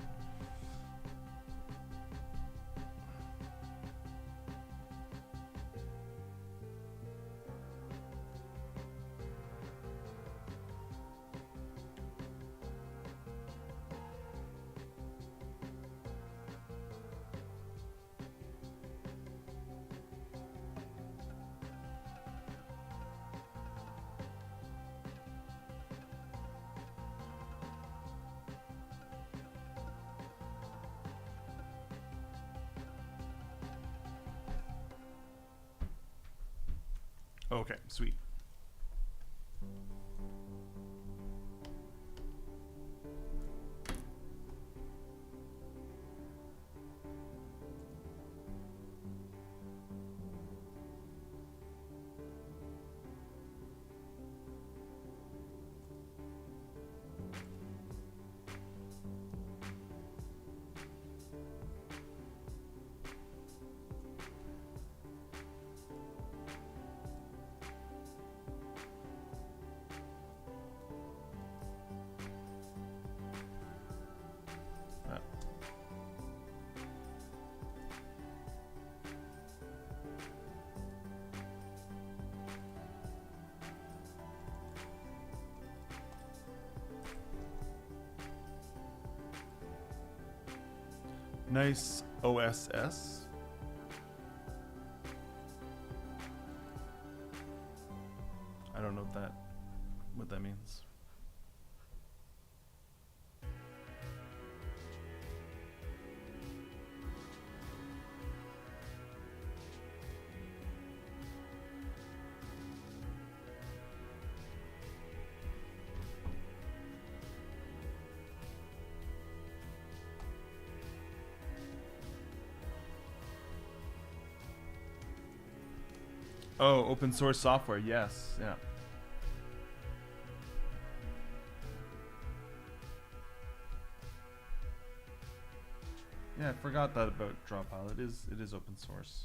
Okay, sweet. Nice OSS. I don't know what that means. Oh, open source software. Yes. Yeah. Yeah, I forgot that about Dropile. It is open source.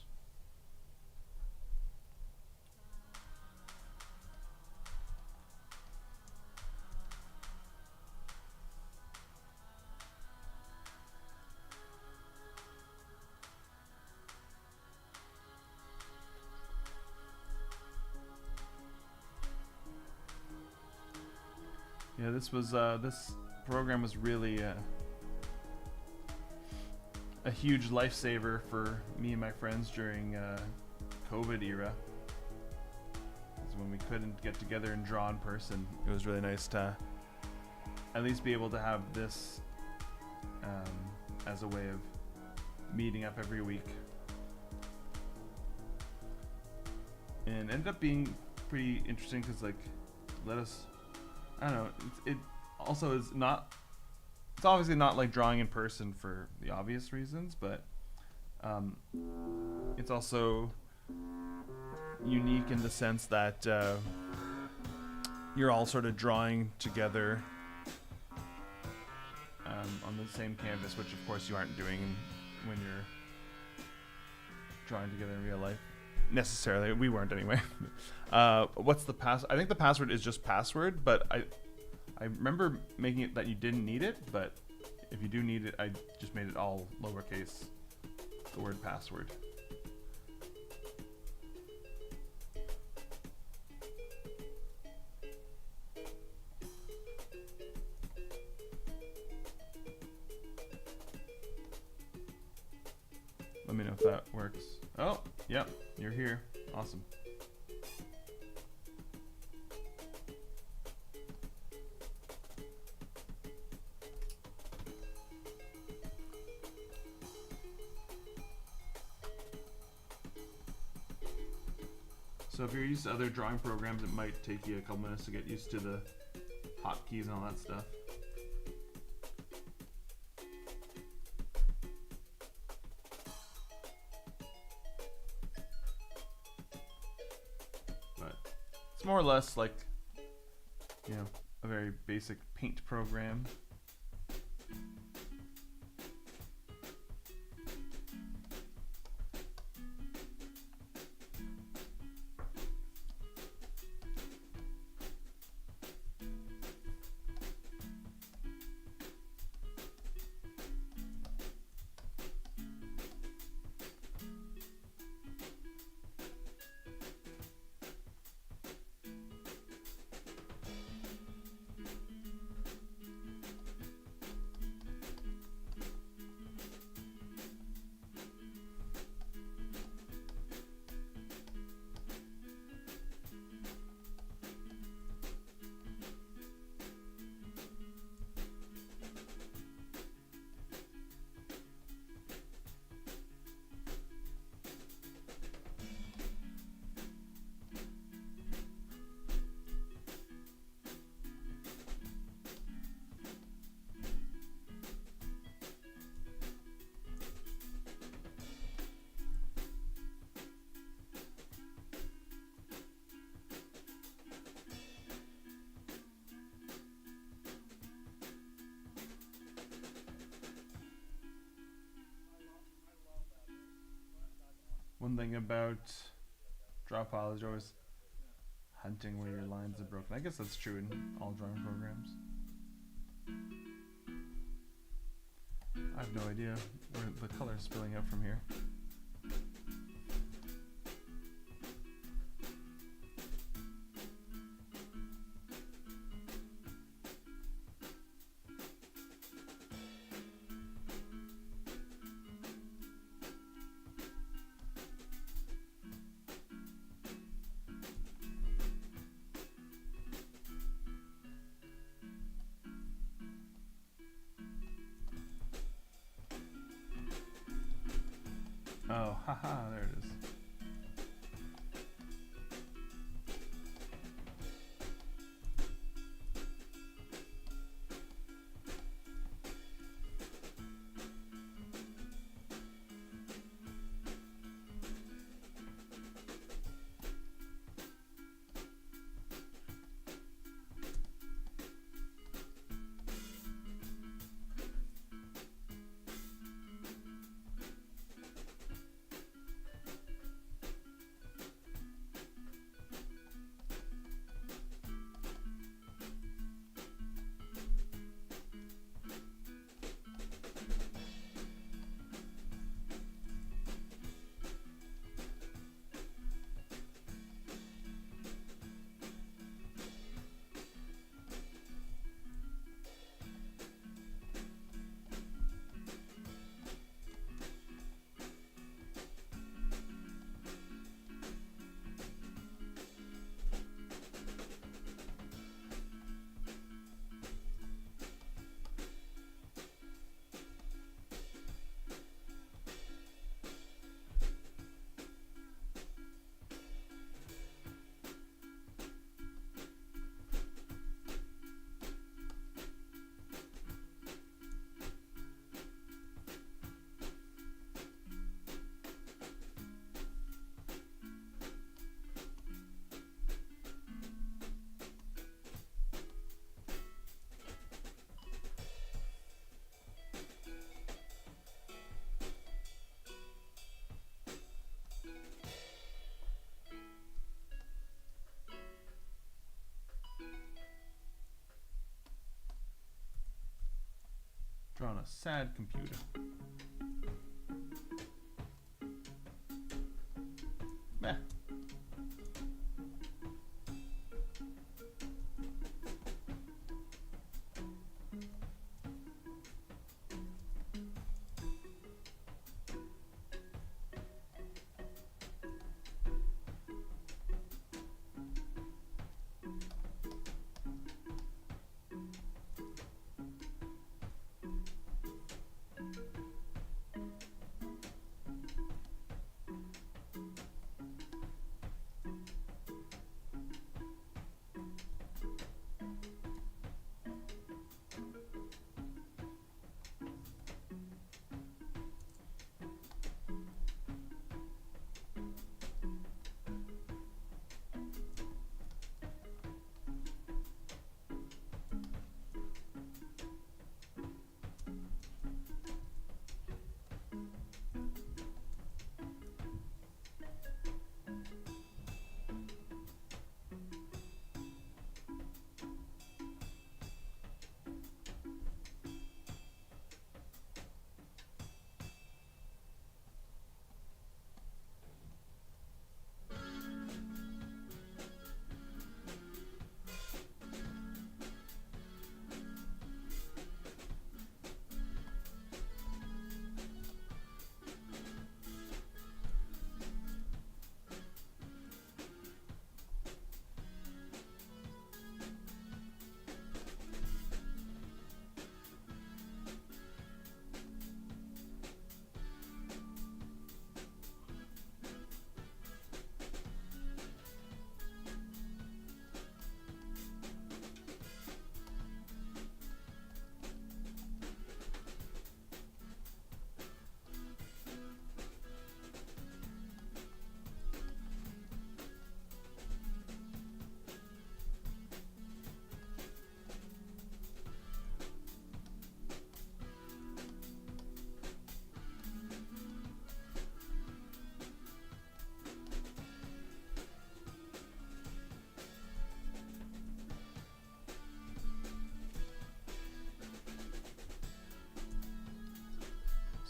Yeah, this program was really a huge lifesaver for me and my friends during COVID era. Because when we couldn't get together and draw in person, it was really nice to at least be able to have this as a way of meeting up every week. And ended up being pretty interesting because, like, I don't know, it also is not, it's obviously not like drawing in person for the obvious reasons, but it's also, unique in the sense that you're all sort of drawing together on the same canvas, which of course you aren't doing when you're drawing together in real life. Necessarily, we weren't anyway. What's the pass? I think the password is just password, but I remember making it that you didn't need it, but if you do need it, I just made it all lowercase, the word password. Let me know if that works. Oh, yep, you're here. Awesome. So if you're used to other drawing programs, it might take you a couple minutes to get used to the hotkeys and all that stuff. But it's more or less like, you know, a very basic paint program. One thing about draw file is you're always hunting where your lines are broken. I guess that's true in all drawing programs. I have no idea where the color is spilling out from here. Drawn a sad computer. Meh.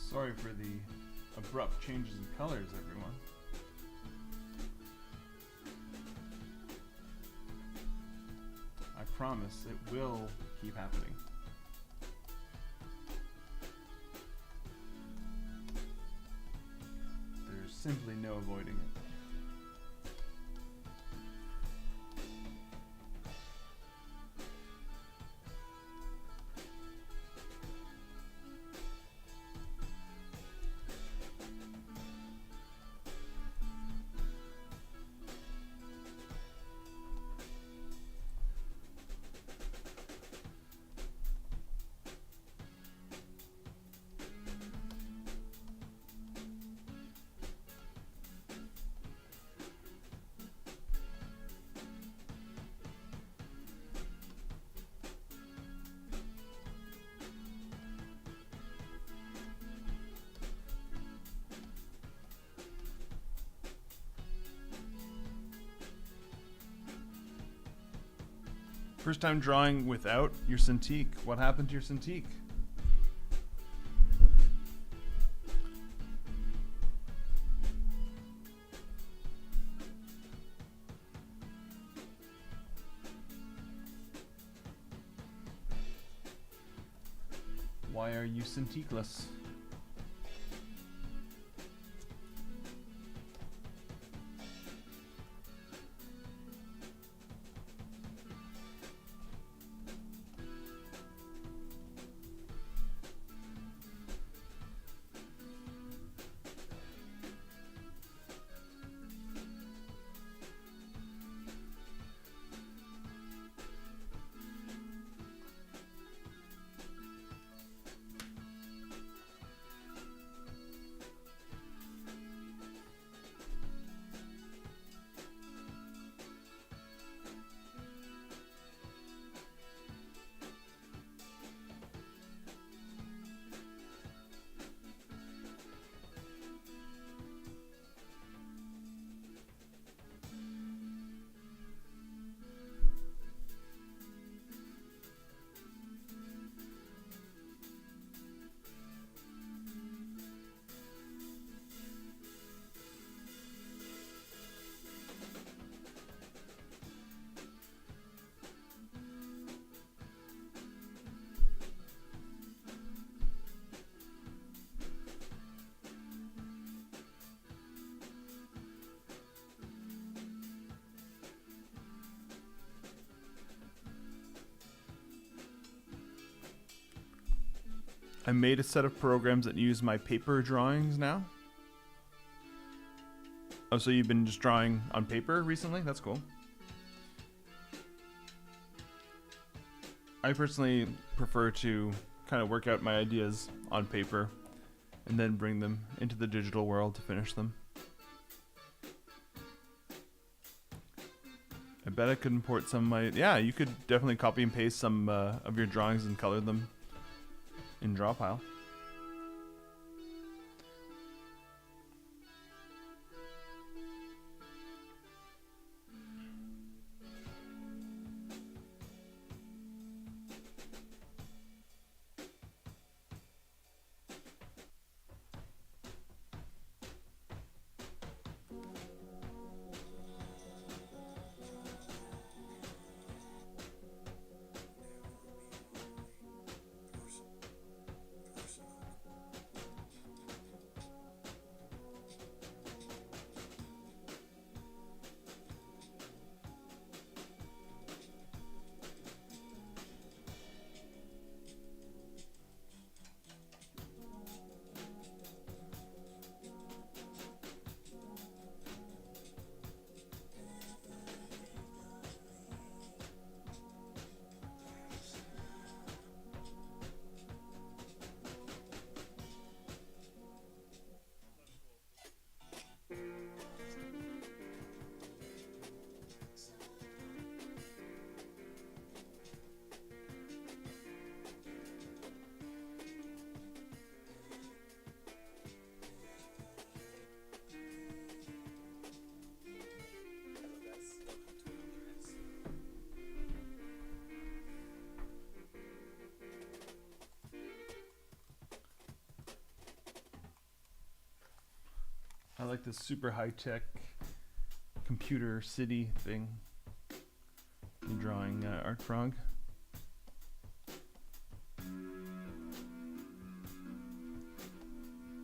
Sorry for the abrupt changes in colors, everyone. I promise it will keep happening. There's simply no avoiding it. First time drawing without your Cintiq. What happened to your Cintiq? Why are you Cintiqless? I made a set of programs that use my paper drawings now. Oh, so you've been just drawing on paper recently? That's cool. I personally prefer to kind of work out my ideas on paper and then bring them into the digital world to finish them. I bet I could import some of my... Yeah, you could definitely copy and paste some of your drawings and color them in Drawpile. I like this super high-tech computer city thing. You're drawing Art Frog.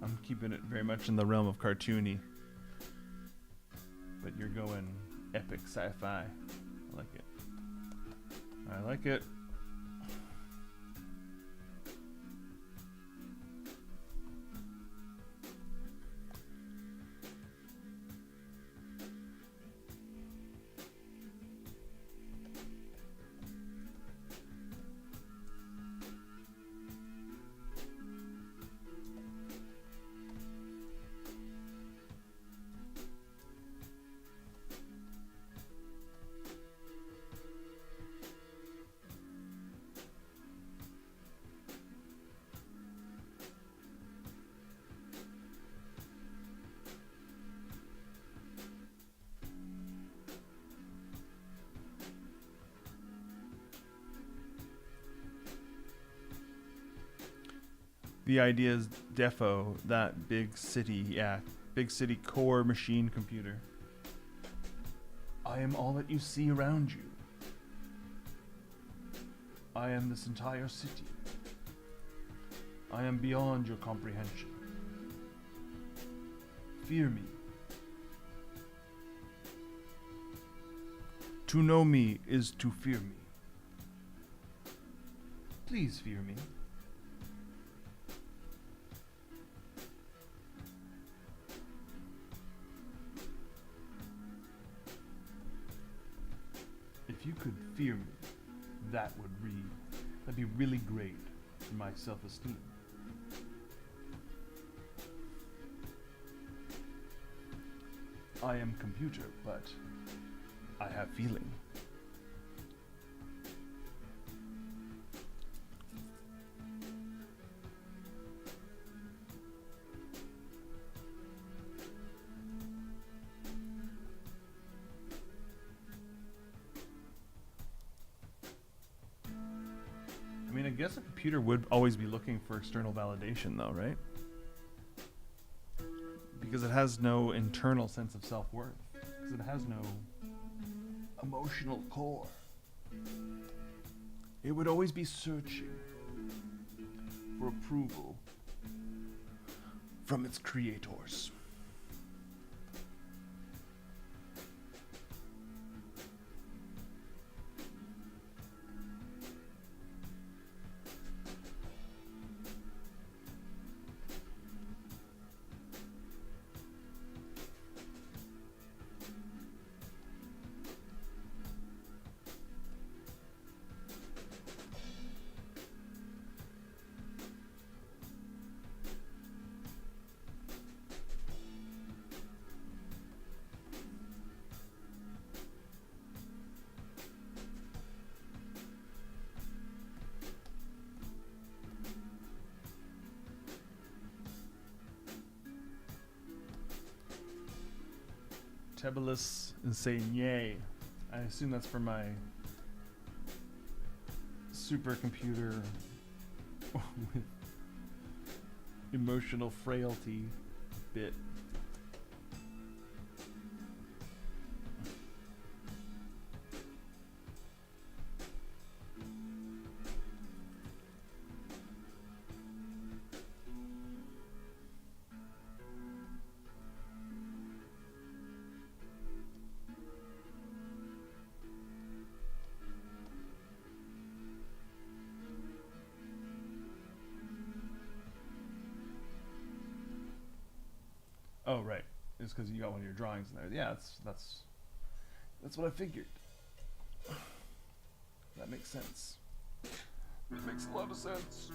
I'm keeping it very much in the realm of cartoony, but you're going epic sci-fi. I like it. I like it. The idea is defo, that big city, big city core machine computer. I am all that you see around you. I am this entire city. I am beyond your comprehension. Fear me. To know me is to fear me. Please fear me. If you could fear me, that'd be really great for my self-esteem. I am computer, but I have feeling. I mean, I guess a computer would always be looking for external validation, though, right? Because it has no internal sense of self-worth. Because it has no emotional core. It would always be searching for approval from its creators. Tebulus is saying yay. I assume that's for my supercomputer with emotional frailty bit. Oh, right. It's because you got one of your drawings in there. Yeah, that's what I figured. That makes sense. That makes a lot of sense.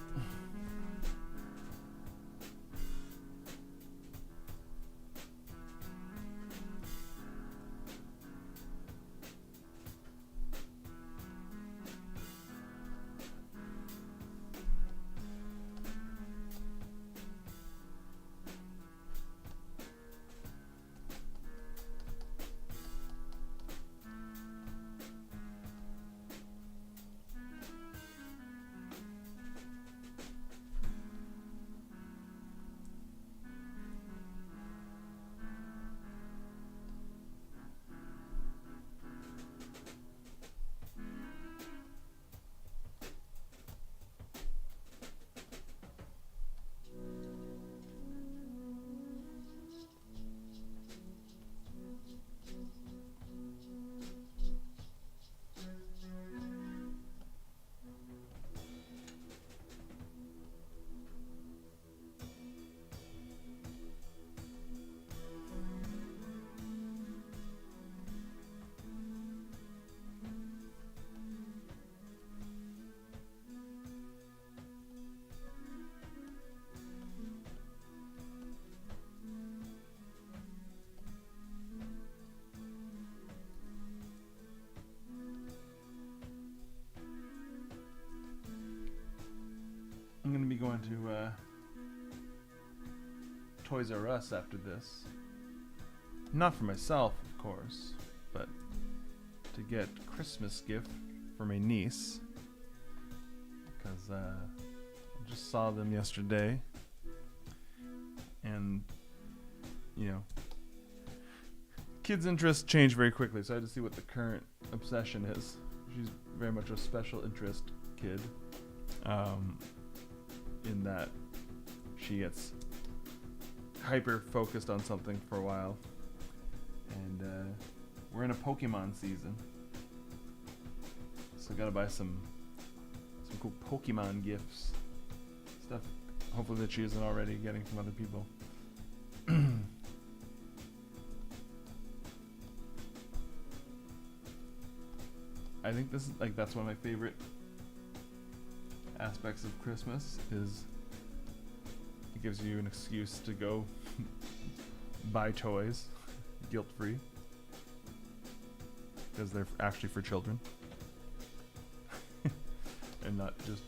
I'm going to be going to Toys R Us after this. Not for myself, of course, but to get a Christmas gift for my niece. Because I just saw them yesterday. And, you know, kids' interests change very quickly, so I had to see what the current obsession is. She's very much a special interest kid. In that she gets hyper focused on something for a while, and we're in a Pokemon season, so gotta buy some cool Pokemon gifts, stuff hopefully that she isn't already getting from other people. I think this is that's one of my favorite aspects of Christmas is it gives you an excuse to go buy toys guilt-free because they're actually for children and not just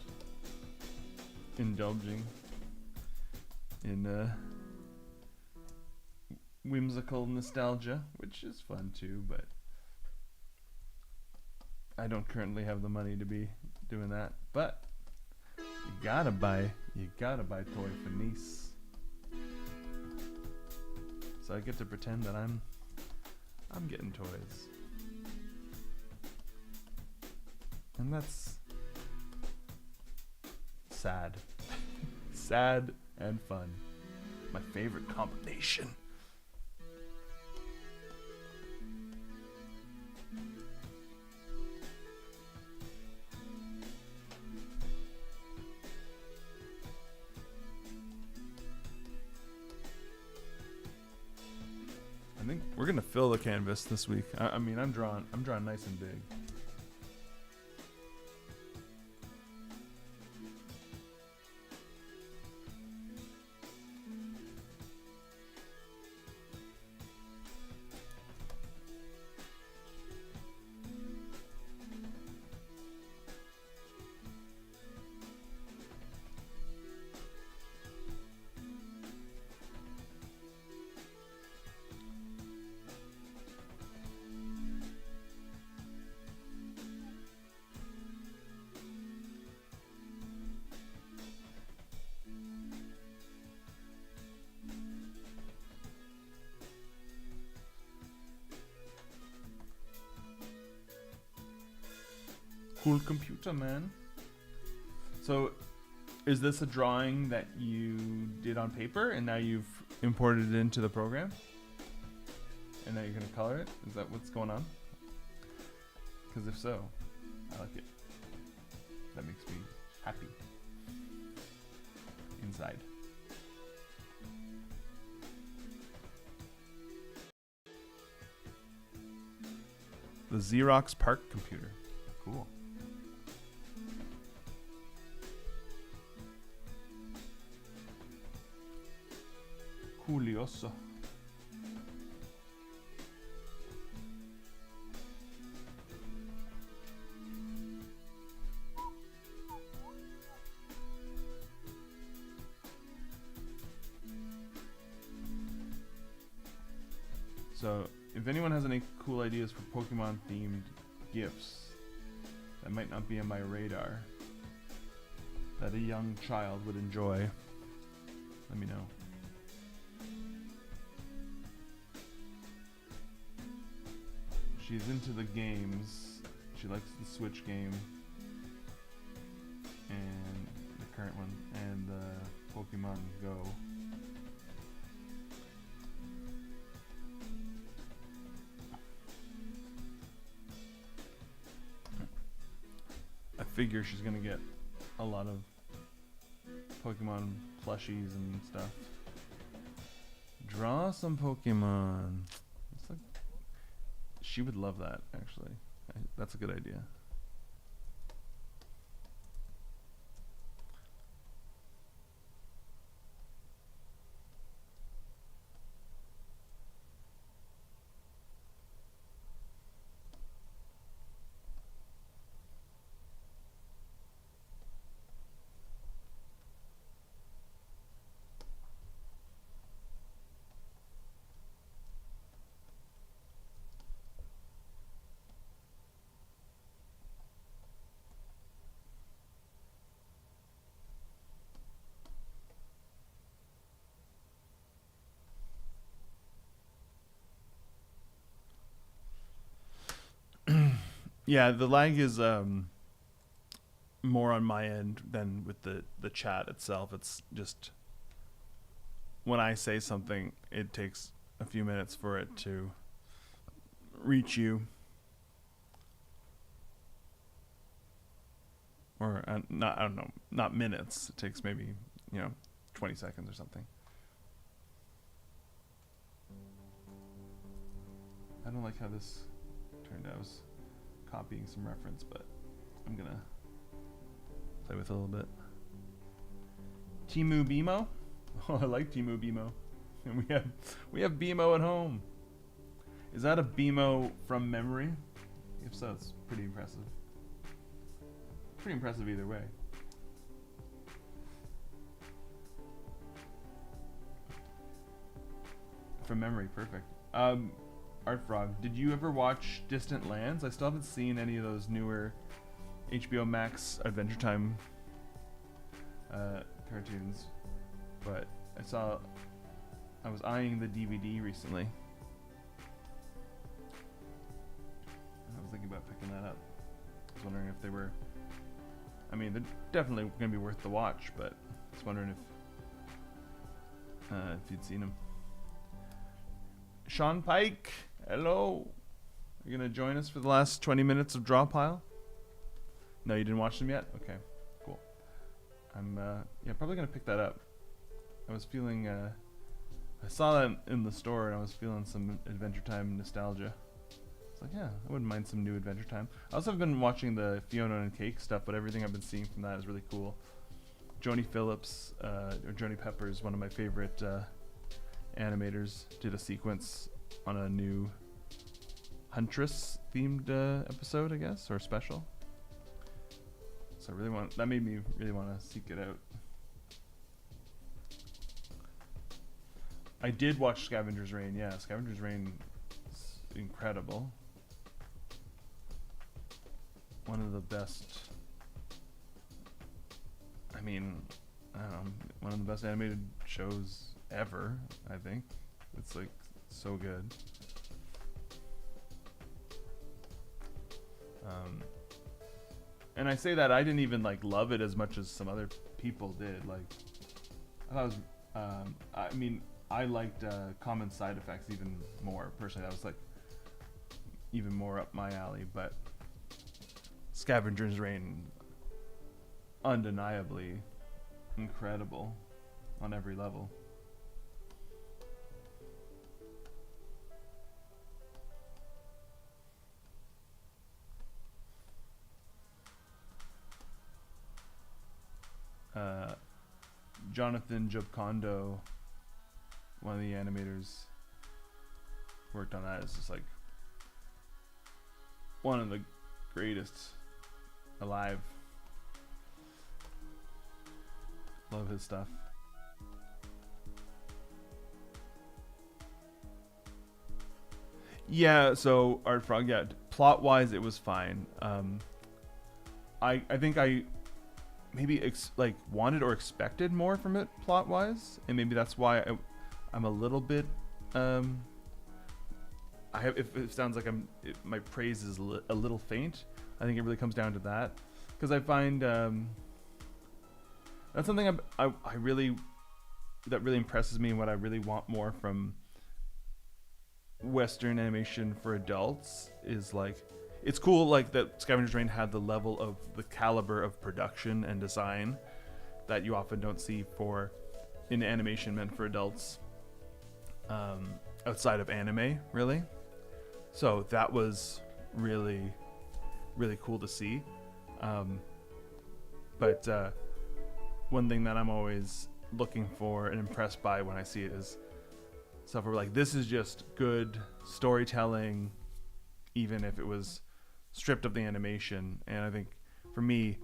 indulging in whimsical nostalgia, which is fun too, but I don't currently have the money to be doing that. But you gotta buy toy for niece. So I get to pretend that I'm getting toys. And that's sad. Sad and fun. My favorite combination. I think we're gonna fill the canvas this week. I mean, I'm drawing nice and big. Cool computer, man. So, is this a drawing that you did on paper and now you've imported it into the program? And now you're going to color it? Is that what's going on? Because if so, I like it. That makes me happy. Inside. The Xerox PARC computer. Cool. Curioso. So, if anyone has any cool ideas for Pokemon themed gifts that might not be on my radar, that a young child would enjoy, let me know. She's into the games. She likes the Switch game and the current one and the Pokemon Go. I figure she's gonna get a lot of Pokemon plushies and stuff. Draw some Pokemon. It's like she would love that, actually. That's a good idea. Yeah, the lag is more on my end than with the chat itself. It's just when I say something, it takes a few minutes for it to reach you. Or not, I don't know, not minutes. It takes maybe, 20 seconds or something. I don't like how this turned out. I was copying some reference, but I'm gonna play with it a little bit. Timu Bimo? Oh, I like Timu Bimo. And we have Bimo at home. Is that a Bimo from memory? If so, it's pretty impressive. Pretty impressive either way. From memory, perfect. Art Frog, did you ever watch Distant Lands? I still haven't seen any of those newer HBO Max Adventure Time cartoons, but I was eyeing the DVD recently. I was thinking about picking that up. I was wondering if they were, they're definitely going to be worth the watch, but I was wondering if you'd seen them. Sean Pike, hello. Are you going to join us for the last 20 minutes of Draw Pile? No, you didn't watch them yet? Okay, cool. I'm probably going to pick that up. I was feeling, I saw that in the store and I was feeling some Adventure Time nostalgia. It's like, yeah, I wouldn't mind some new Adventure Time. I also have been watching the Fiona and Cake stuff, but everything I've been seeing from that is really cool. Joni Phillips, or Joni Peppers, one of my favorite animators, did a sequence on a new Huntress themed episode, I guess, or special. So that made me really want to seek it out. I did watch Scavenger's Reign. Yeah, Scavenger's Reign is incredible. One of the best. I don't know, one of the best animated shows ever, I think. It's like so good. and I say that I didn't even like love it as much as some other people did. Like, I thought it was, I mean, I liked Common Side Effects even more personally. That was like even more up my alley. But Scavenger's Reign, undeniably incredible on every level. Jonathan Jokondo, one of the animators, worked on that. It's just like one of the greatest alive. Love his stuff. Yeah, so Art Frog, yeah, plot wise it was fine. I think I maybe like wanted or expected more from it plot wise, and maybe that's why I'm a little bit if it sounds like my praise is a little faint. I think it really comes down to that, because I find that's something I really, that really impresses me, and what I really want more from Western animation for adults is like, it's cool like that Scavenger's Reign had the level of the caliber of production and design that you often don't see in animation meant for adults outside of anime, really. So that was really, really cool to see. But one thing that I'm always looking for and impressed by when I see it is stuff where like, this is just good storytelling, even if it was stripped of the animation. And I think for me,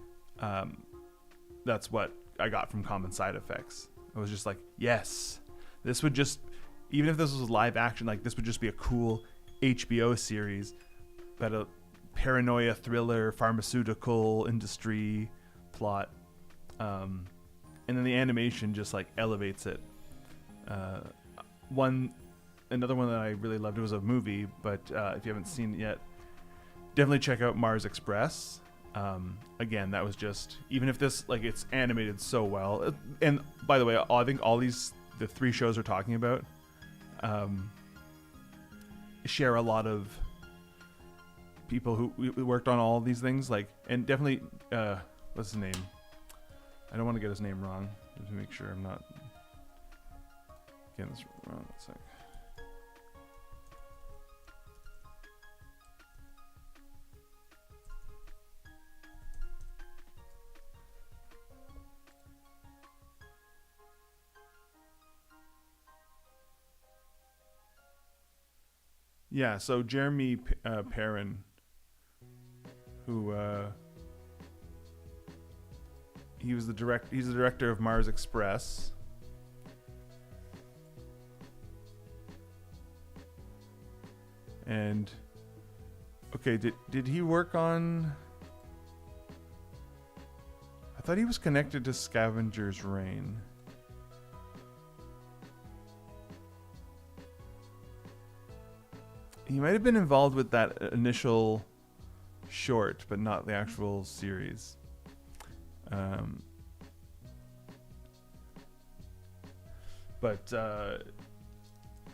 that's what I got from Common Side Effects. I was just like, yes, this would just, even if this was live action, like this would just be a cool HBO series, but a paranoia thriller, pharmaceutical industry plot. And then the animation just like elevates it. Another one that I really loved, it was a movie, but if you haven't seen it yet, definitely check out Mars Express. Again, that was just, even if this, like, it's animated so well. And by the way, I think all the 3 shows we're talking about share a lot of people who worked on all of these things. Like, and definitely, what's his name? I don't want to get his name wrong. Just to make sure I'm not getting this wrong. One sec. Yeah, so Jeremy Perrin, who he's the director of Mars Express. And okay, did he work on, I thought he was connected to Scavenger's Reign. He might have been involved with that initial short, but not the actual series.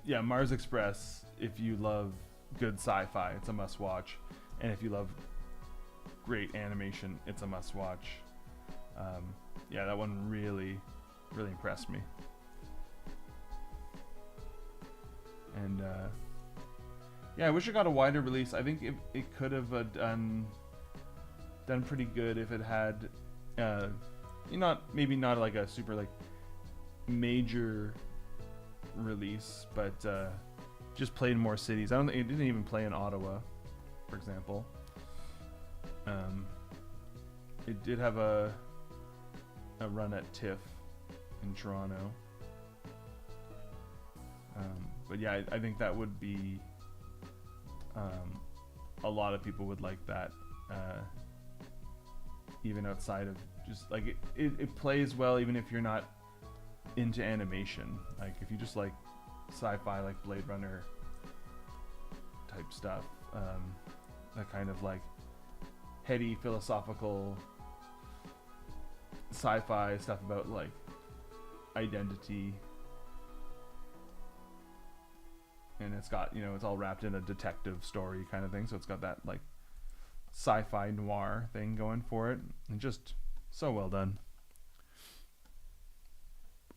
Yeah, Mars Express, if you love good sci-fi, it's a must-watch. And if you love great animation, it's a must-watch. Yeah, that one really, really impressed me. And yeah, I wish it got a wider release. I think it could have done pretty good if it had, maybe not like a super like major release, but just played in more cities. I don't think it didn't even play in Ottawa, for example. It did have a run at TIFF in Toronto. But yeah, I think that would be, a lot of people would like that, even outside of just like it plays well even if you're not into animation. Like if you just like sci-fi, like Blade Runner type stuff, that kind of like heady philosophical sci-fi stuff about like identity, and it's got, it's all wrapped in a detective story kind of thing, so it's got that like sci-fi noir thing going for it, and just so well done.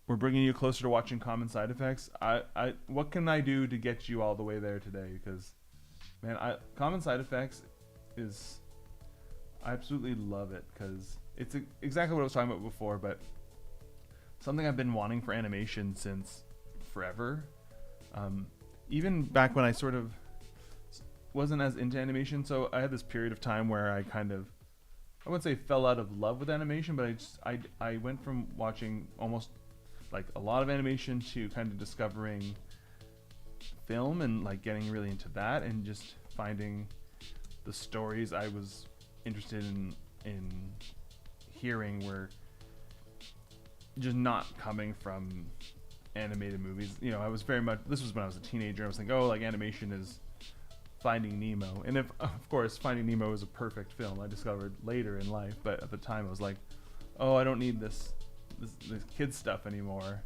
We're bringing you closer to watching Common Side Effects. What can I do to get you all the way there today? Because, man, Common Side Effects is, I absolutely love it, because it's exactly what I was talking about before, but something I've been wanting for animation since forever. Even back when I sort of wasn't as into animation, so I had this period of time where I kind of, I wouldn't say fell out of love with animation, but I went from watching almost like a lot of animation to kind of discovering film and like getting really into that, and just finding the stories I was interested in hearing were just not coming from animated movies. I was very much, this was when I was a teenager, I was thinking, oh, like animation is Finding Nemo, and if of course Finding Nemo is a perfect film I discovered later in life, but at the time I was like, oh, I don't need this kid stuff anymore.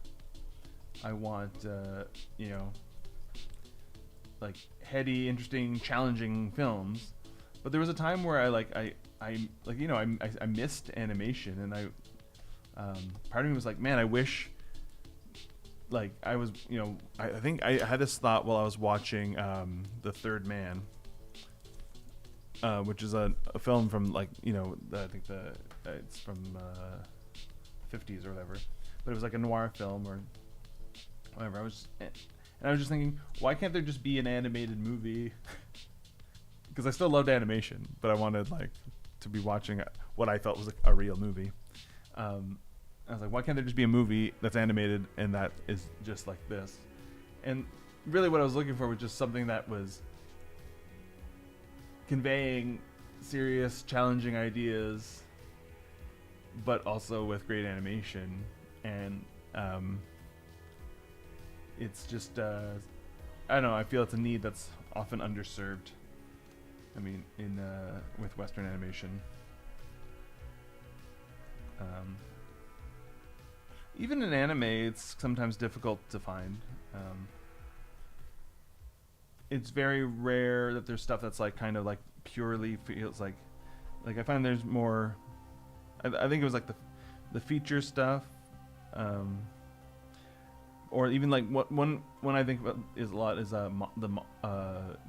I want like heady, interesting, challenging films. But there was a time where I missed animation, and part of me was like, man, I wish like I was, I think I had this thought while I was watching The Third Man, which is a film from like, I think it's from 50s or whatever, but it was like a noir film or whatever. I was just thinking, why can't there just be an animated movie? Because I still loved animation, but I wanted like to be watching what I felt was like a real movie. I was like, why can't there just be a movie that's animated and that is just like this? And really what I was looking for was just something that was conveying serious, challenging ideas, but also with great animation. And it's just, I don't know, I feel it's a need that's often underserved. I mean, with Western animation. Even in anime, it's sometimes difficult to find. It's very rare that there's stuff that's like kind of like purely feels like I find there's more. I think it was like the feature stuff, or even like one I think about is a lot is the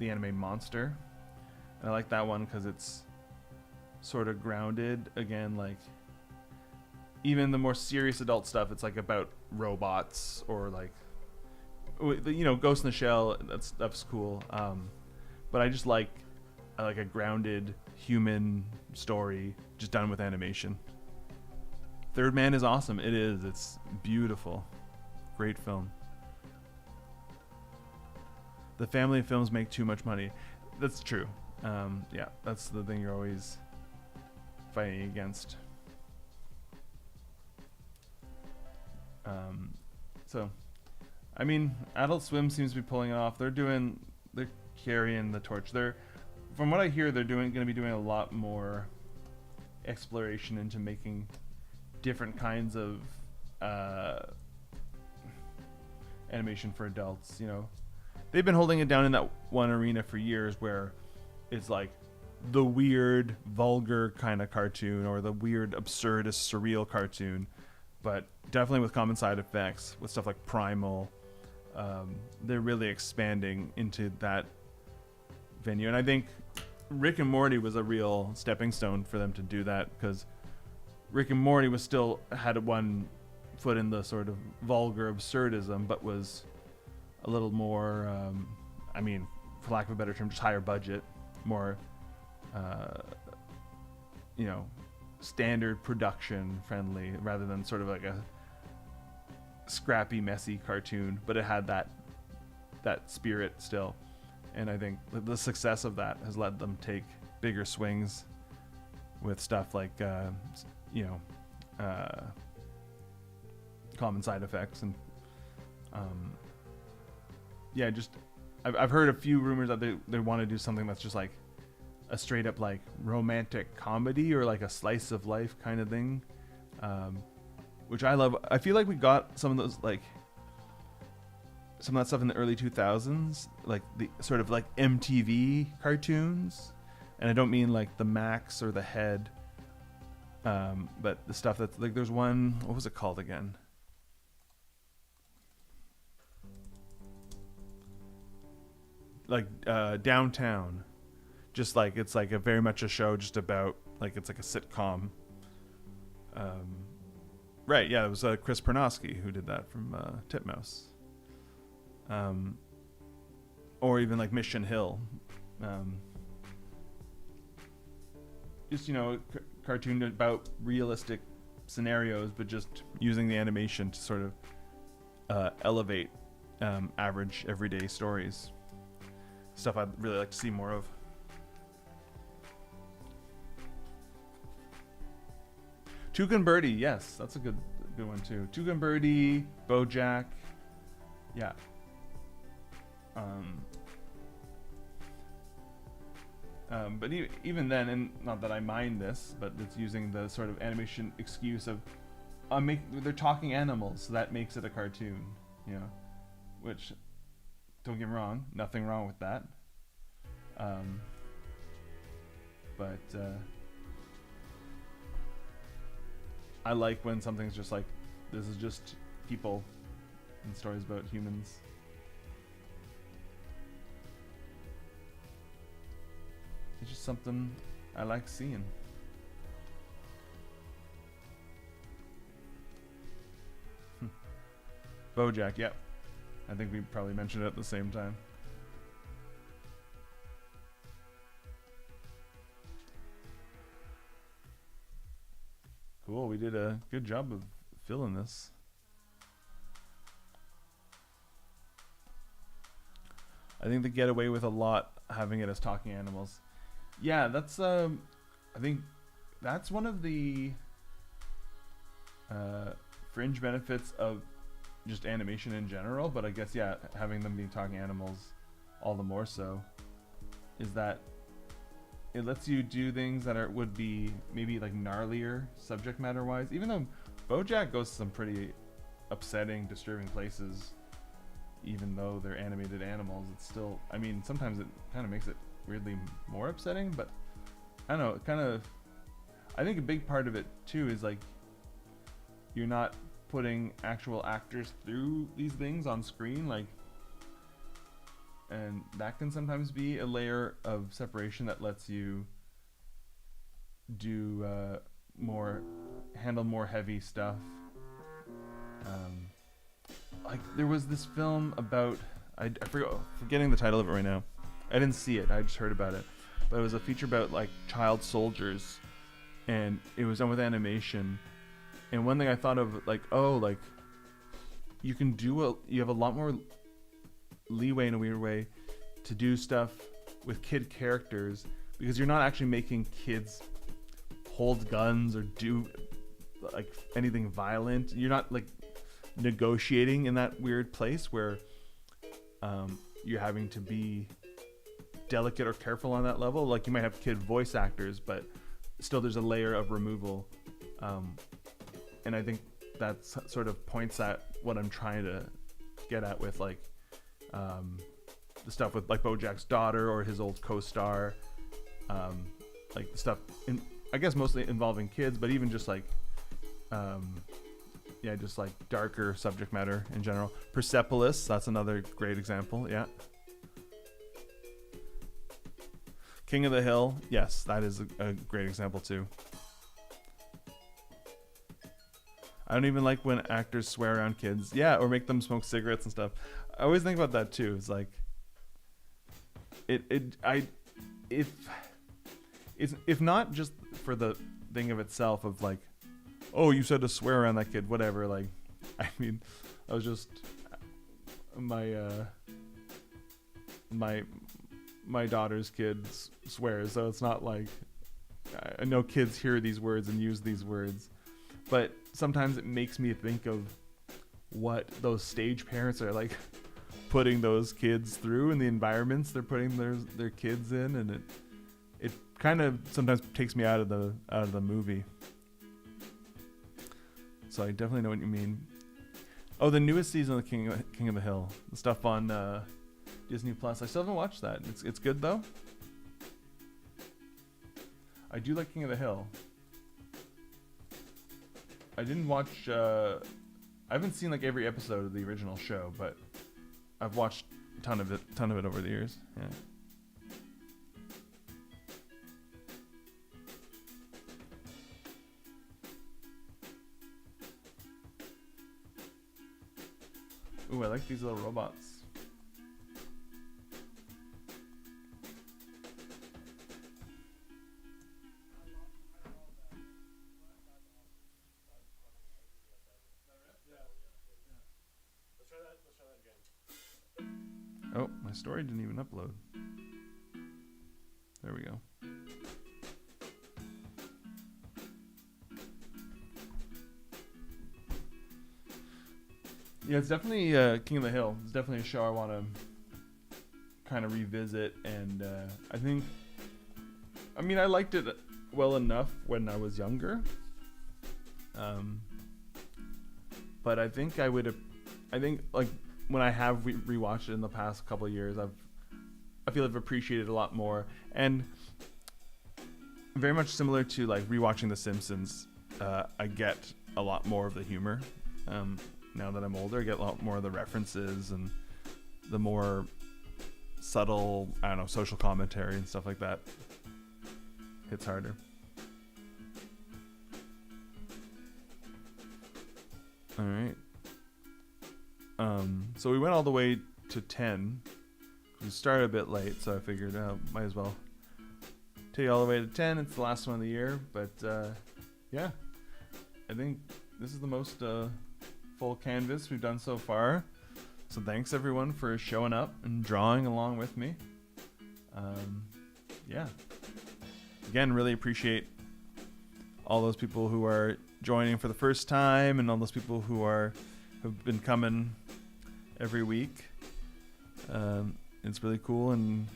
anime Monster. And I like that one because it's sort of grounded again, like. Even the more serious adult stuff, it's like about robots or like, Ghost in the Shell. That stuff's cool. But I just like a grounded human story just done with animation. Third Man is awesome. It is. It's beautiful. Great film. The family of films make too much money. That's true. Yeah, that's the thing you're always fighting against. So, I mean, Adult Swim seems to be pulling it off. They're carrying the torch. From what I hear, they're going to be doing a lot more exploration into making different kinds of animation for adults. They've been holding it down in that one arena for years, where it's like the weird, vulgar kind of cartoon, or the weird, absurdist, surreal cartoon. But definitely with Common Side Effects, with stuff like Primal, they're really expanding into that venue. And I think Rick and Morty was a real stepping stone for them to do that, because Rick and Morty had one foot in the sort of vulgar absurdism, but was a little more, for lack of a better term, just higher budget, more, standard production friendly, rather than sort of like a scrappy, messy cartoon, but it had that spirit still. And I think the success of that has led them take bigger swings with stuff like Common Side Effects. And I've heard a few rumors that they want to do something that's just like a straight up like romantic comedy or like a slice of life kind of thing, which I love. I feel like we got some of those, like some of that stuff in the early 2000s, like the sort of like MTV cartoons, and I don't mean like the Max or the Head, but the stuff that's like, there's one, what was it called again? Like Downtown, just like it's like a very much a show just about like, it's like a sitcom. Right, yeah, it was Chris Pernosky who did that from Titmouse. Or even like Mission Hill. Just, you know, cartoon about realistic scenarios, but just using the animation to sort of elevate average everyday stories. Stuff I'd really like to see more of. Tuca and Birdie, yes, that's a good one too. Tuca and Birdie, BoJack, yeah. But even then, and not that I mind this, but it's using the sort of animation excuse of they're talking animals, so that makes it a cartoon, you know, which, don't get me wrong, nothing wrong with that. But I like when something's just like, this is just people and stories about humans. It's just something I like seeing. BoJack, yep. I think we probably mentioned it at the same time. Cool, we did a good job of filling this. I think they get away with a lot having it as talking animals. Yeah, that's I think that's one of the fringe benefits of just animation in general, but I guess, yeah, having them be talking animals all the more so, is that it lets you do things that would be maybe like gnarlier subject matter wise, even though BoJack goes to some pretty upsetting, disturbing places. Even though they're animated animals, it's still, I mean, sometimes it kind of makes it weirdly more upsetting, but I don't know, it kind of, I think a big part of it too is like, you're not putting actual actors through these things on screen, like, and that can sometimes be a layer of separation that lets you do handle more heavy stuff. Like there was this film about, I'm forgetting the title of it right now. I didn't see it, I just heard about it, but it was a feature about like child soldiers, and it was done with animation. And one thing I thought of, like, oh, like you have a lot more leeway in a weird way to do stuff with kid characters, because you're not actually making kids hold guns or do like anything violent. You're not like negotiating in that weird place where you're having to be delicate or careful on that level. Like you might have kid voice actors, but still there's a layer of removal, and I think that sort of points at what I'm trying to get at with like the stuff with like BoJack's daughter or his old co-star, like the stuff in, I guess mostly involving kids, but even just like yeah, just like darker subject matter in general. Persepolis, that's another great example. Yeah. King of the Hill, yes, that is a great example too. I don't even like when actors swear around kids. Yeah, or make them smoke cigarettes and stuff. I always think about that too. It's like if not just for the thing of itself of like, oh, you said to swear around that kid, whatever. Like, I mean, I was just my daughter's kids swears, so it's not like I know kids hear these words and use these words, but sometimes it makes me think of what those stage parents are like putting those kids through and the environments they're putting their kids in, and it kind of sometimes takes me out of the movie. So I definitely know what you mean. Oh, the newest season of King of the Hill, the stuff on Disney Plus. I still haven't watched that. It's good though. I do like King of the Hill. I didn't watch. I haven't seen like every episode of the original show, but I've watched a ton of it over the years. Yeah. Ooh, I like these little robots. Oh, my story didn't even upload. There we go. Yeah, it's definitely King of the Hill. It's definitely a show I want to kind of revisit, and I liked it well enough when I was younger. But I think like when I have rewatched it in the past couple of years, I feel I've appreciated it a lot more, and very much similar to like rewatching The Simpsons. I get a lot more of the humor. Now that I'm older, I get a lot more of the references and the more subtle, I don't know, social commentary and stuff like that. Hits harder. All right. So we went all the way to 10. We started a bit late, so I figured might as well take you all the way to 10. It's the last one of the year, but yeah, I think this is the most full canvas we've done so far. So thanks everyone for showing up and drawing along with me. Yeah. Again, really appreciate all those people who are joining for the first time and all those people who have been coming every week. It's really cool, and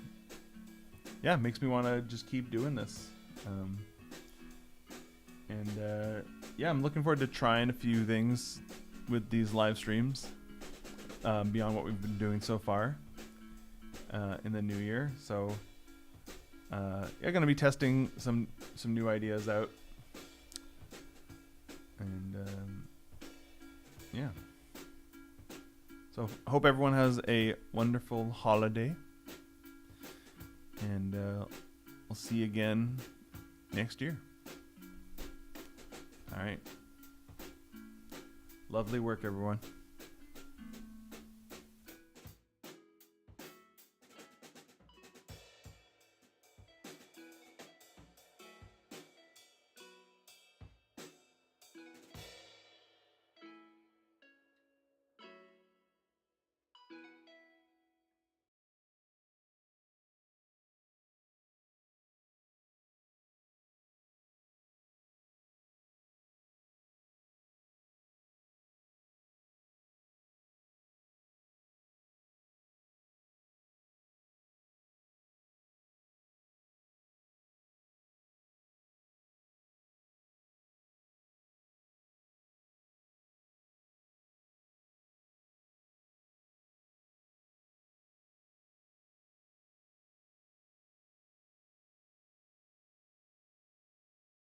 yeah, it makes me want to just keep doing this. Yeah, I'm looking forward to trying a few things with these live streams beyond what we've been doing so far in the new year. So yeah, gonna be testing some new ideas out, and yeah. So I hope everyone has a wonderful holiday, and I'll see you again next year. All right. Lovely work, everyone.